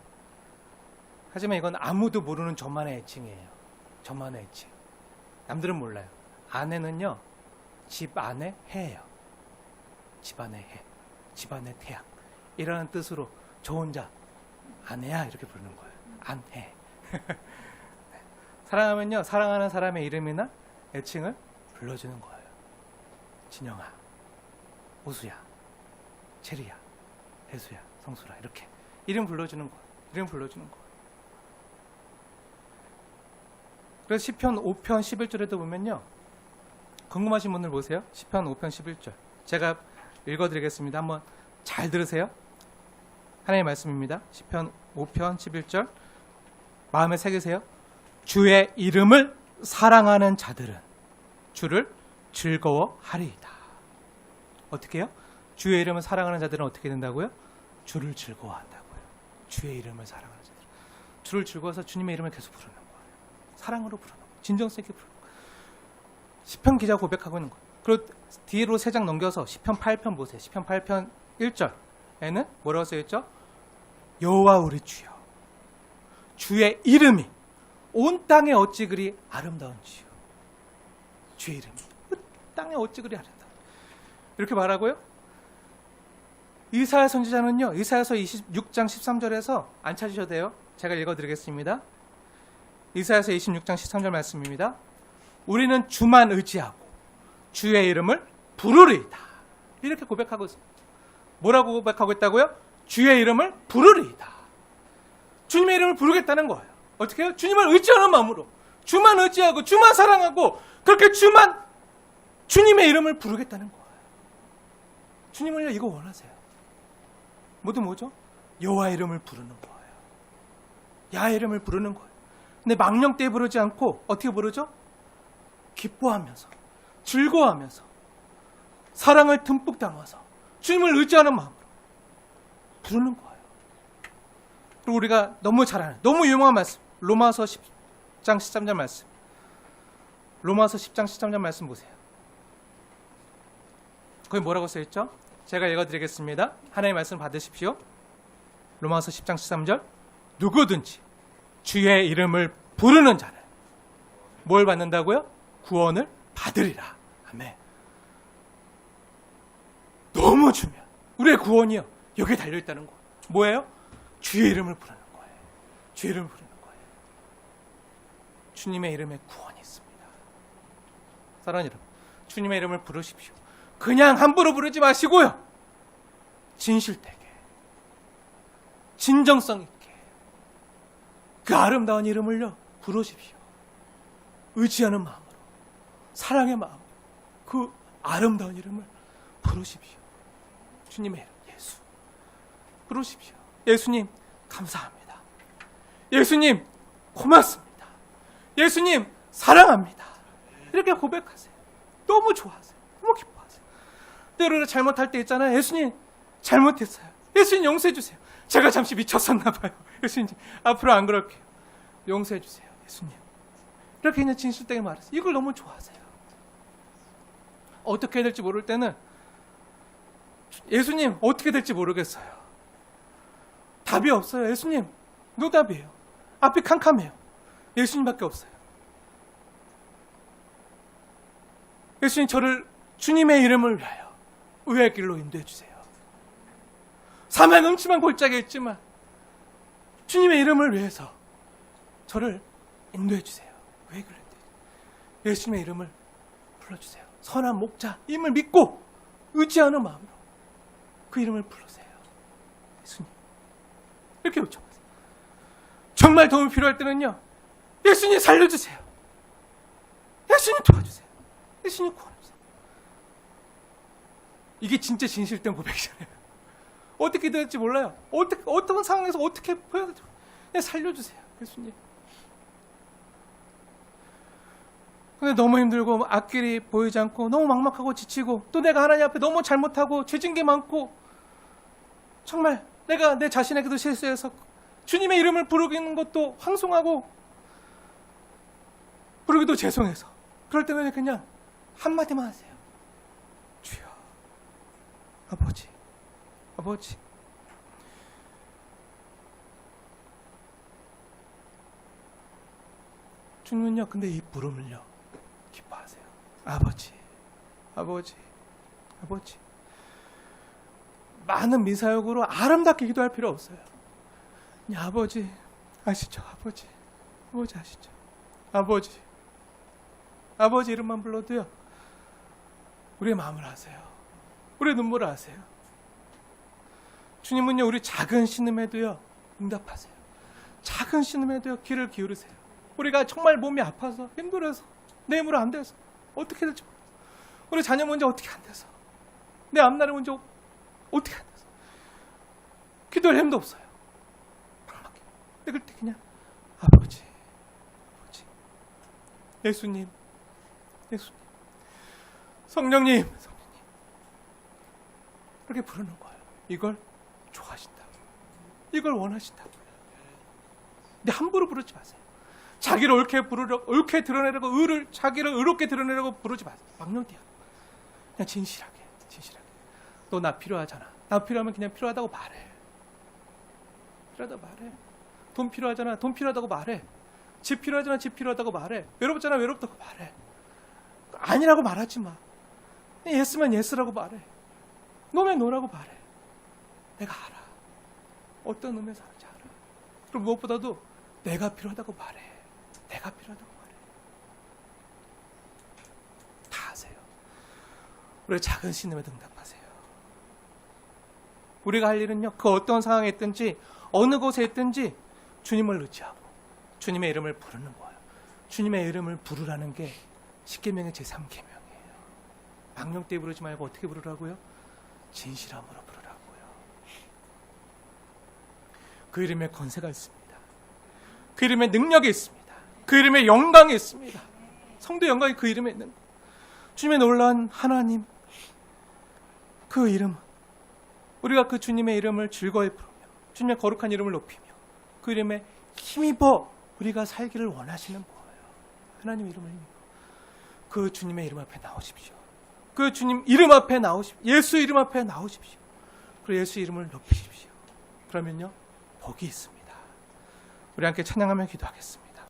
하지만 이건 아무도 모르는 저만의 애칭이에요. 저만의 애칭. 남들은 몰라요. 아내는요. 집 안의 해예요. 집 안의 해. 집 안의 태양. 이라는 뜻으로 저 혼자 아내야 이렇게 부르는 거예요. 안해. 사랑하면요. 사랑하는 사람의 이름이나 애칭을 불러주는 거예요. 진영아, 오수야, 체리야, 혜수야, 성수라 이렇게 이름 불러주는 거예요. 이름 불러주는 거예요. 그래서 시편 5편 11절에도 보면요. 궁금하신 분들 보세요. 시편 5편 11절. 제가 읽어드리겠습니다. 한번 잘 들으세요. 하나님의 말씀입니다. 시편 5편 11절. 마음에 새기세요. 주의 이름을 사랑하는 자들은 주를 즐거워하리이다. 어떻게 해요? 주의 이름을 사랑하는 자들은 어떻게 된다고요? 주를 즐거워한다고요. 주의 이름을 사랑하는 자들. 주를 즐거워서 주님의 이름을 계속 부르는 거예요. 사랑으로 부르는 거예요. 진정성 있게 부르는 거예요. 시편 기자가 고백하고 있는 거예요. 그리고 뒤로 3장 넘겨서 시편 8편 보세요. 시편 8편 1절에는 뭐라고 써있죠? 여호와 우리 주여, 주의 이름이 온 땅에 어찌 그리 아름다운지요. 주의 이름이 온 땅에 어찌 그리 아름다운. 이렇게 말하고요. 이사야 선지자는요. 이사야서 26장 13절에서 안 찾으셔도 돼요. 제가 읽어드리겠습니다. 이사야서 26장 13절 말씀입니다. 우리는 주만 의지하고 주의 이름을 부르리이다. 이렇게 고백하고 있습니다. 뭐라고 고백하고 있다고요? 주의 이름을 부르리이다. 주님의 이름을 부르겠다는 거예요. 어떻게 해요? 주님을 의지하는 마음으로 주만 의지하고 주만 사랑하고 그렇게 주님의 이름을 부르겠다는 거예요. 주님을요 이거 원하세요. 모두 뭐죠? 여호와 이름을 부르는 거예요. 야훼 이름을 부르는 거예요. 근데 망령되이 부르지 않고 어떻게 부르죠? 기뻐하면서 즐거워하면서 사랑을 듬뿍 담아서 주님을 의지하는 마음으로 부르는 거예요. 그리고 우리가 너무 잘 아는, 너무 유명한 말씀, 로마서 10장 13절 말씀. 로마서 10장 13절 말씀 보세요. 거기 뭐라고 써있죠? 제가 읽어드리겠습니다. 하나님의 말씀 받으십시오. 로마서 10장 13절. 누구든지 주의 이름을 부르는 자는 뭘 받는다고요? 구원을 받으리라. 아멘. 너무 중요한 우리의 구원이요, 여기에 달려있다는 거. 뭐예요? 주의 이름을 부르는 거예요. 주의 이름을 부르는 거예요. 주님의 이름에 구원이 있습니다. 사랑하는 여러분, 주님의 이름을 부르십시오. 그냥 함부로 부르지 마시고요, 진실되게, 진정성 있게 그 아름다운 이름을요 부르십시오. 의지하는 마음으로, 사랑의 마음으로 그 아름다운 이름을 부르십시오. 주님의 이름 예수 부르십시오. 예수님 감사합니다. 예수님 고맙습니다. 예수님 사랑합니다. 이렇게 고백하세요. 너무 좋아하세요. 너무 기뻐하세요. 때로는 잘못할 때 있잖아요. 예수님 잘못했어요. 예수님 용서해 주세요. 제가 잠시 미쳤었나 봐요. 예수님 앞으로 안 그럴게요. 용서해 주세요. 예수님. 이렇게 그냥 진실되게 말했어요. 이걸 너무 좋아하세요. 어떻게 해야 될지 모를 때는 예수님 어떻게 될지 모르겠어요. 답이 없어요. 예수님 노답이에요. 앞이 캄캄해요. 예수님밖에 없어요. 예수님 저를 주님의 이름을 위하여 의의 길로 인도해 주세요. 사망 음침한 골짜기에 있지만 주님의 이름을 위해서 저를 인도해 주세요. 의의 길로 인도해 주세요. 예수님의 이름을 불러주세요. 선한 목자임을 믿고 의지하는 마음으로 그 이름을 부르세요. 예수님. 이렇게 요청하세요. 정말 도움이 필요할 때는요, 예수님 살려주세요. 예수님 도와주세요. 예수님 구원해주세요. 이게 진짜 진실된 고백이잖아요. 어떻게 될지 몰라요. 어떤 상황에서 어떻게 보여야 될지 몰라요. 그냥 살려주세요. 예수님. 근데 너무 힘들고 앞길이 보이지 않고 너무 막막하고 지치고 또 내가 하나님 앞에 너무 잘못하고 죄진 게 많고 정말 내가 내 자신에게도 실수해서 주님의 이름을 부르기는 것도 황송하고 부르기도 죄송해서 그럴 때는 그냥 한마디만 하세요. 주여, 아버지, 아버지. 주님은요, 근데 이 부름을요 기뻐하세요. 아버지, 아버지, 아버지. 많은 미사역으로 아름답게 기도할 필요 없어요. 그냥 아버지 아시죠? 아버지, 아버지 아시죠? 아버지, 아버지 이름만 불러도요 우리의 마음을 아세요. 우리의 눈물을 아세요. 주님은요 우리 작은 신음에도요 응답하세요. 작은 신음에도요 귀를 기울이세요. 우리가 정말 몸이 아파서 힘들어서 내 힘으로 안 돼서 어떻게 될지 모르겠어. 우리 자녀 문제 어떻게 안 돼서 내 앞날의 문제 어떻게 안 돼서 기도할 힘도 없어요. 그럴 때 그냥 아버지, 아버지, 예수님, 예수님, 성령님, 성령님 이렇게 부르는 거예요. 이걸 좋아하신다. 이걸 원하신다. 근데 함부로 부르지 마세요. 자기를 옳게 드러내려고 자기를 의롭게 드러내려고 부르지 마세요. 망령되어. 그냥 진실하게. 너 나 필요하잖아. 나 필요하면 그냥 필요하다고 말해. 필요하다고 말해. 돈 필요하잖아. 돈 필요하다고 말해. 집 필요하잖아. 집 필요하다고 말해. 외롭잖아. 외롭다고 말해. 아니라고 말하지 마. 예스면 예스라고 말해. 노면 노라고 말해. 내가 알아. 어떤 의미에서 하는지 알아. 그리고 무엇보다도 내가 필요하다고 말해. 내가 필요하다고 말해. 다 아세요. 우리 작은 신음에 응답하세요. 우리가 할 일은요, 그 어떤 상황에 있든지 어느 곳에 있든지 주님을 의지하고 주님의 이름을 부르는 거예요. 주님의 이름을 부르라는 게 십계명의 제3계명이에요. 망령되이 부르지 말고 어떻게 부르라고요? 진실함으로 부르라고요. 그 이름에 권세가 있습니다. 그 이름에 능력이 있습니다. 그 이름에 영광이 있습니다. 성도 영광이 그 이름에 있는 거예요. 주님의 놀라운 하나님, 그 이름, 우리가 그 주님의 이름을 즐거이 부르며 주님의 거룩한 이름을 높이며 그 이름에 힘입어 우리가 살기를 원하시는 거예요. 하나님 이름을 힘입어 그 주님의 이름 앞에 나오십시오. 그 주님 이름 앞에 나오십시오. 예수 이름 앞에 나오십시오. 그리고 예수 이름을 높이십시오. 그러면요 복이 있습니다. 우리 함께 찬양하며 기도하겠습니다.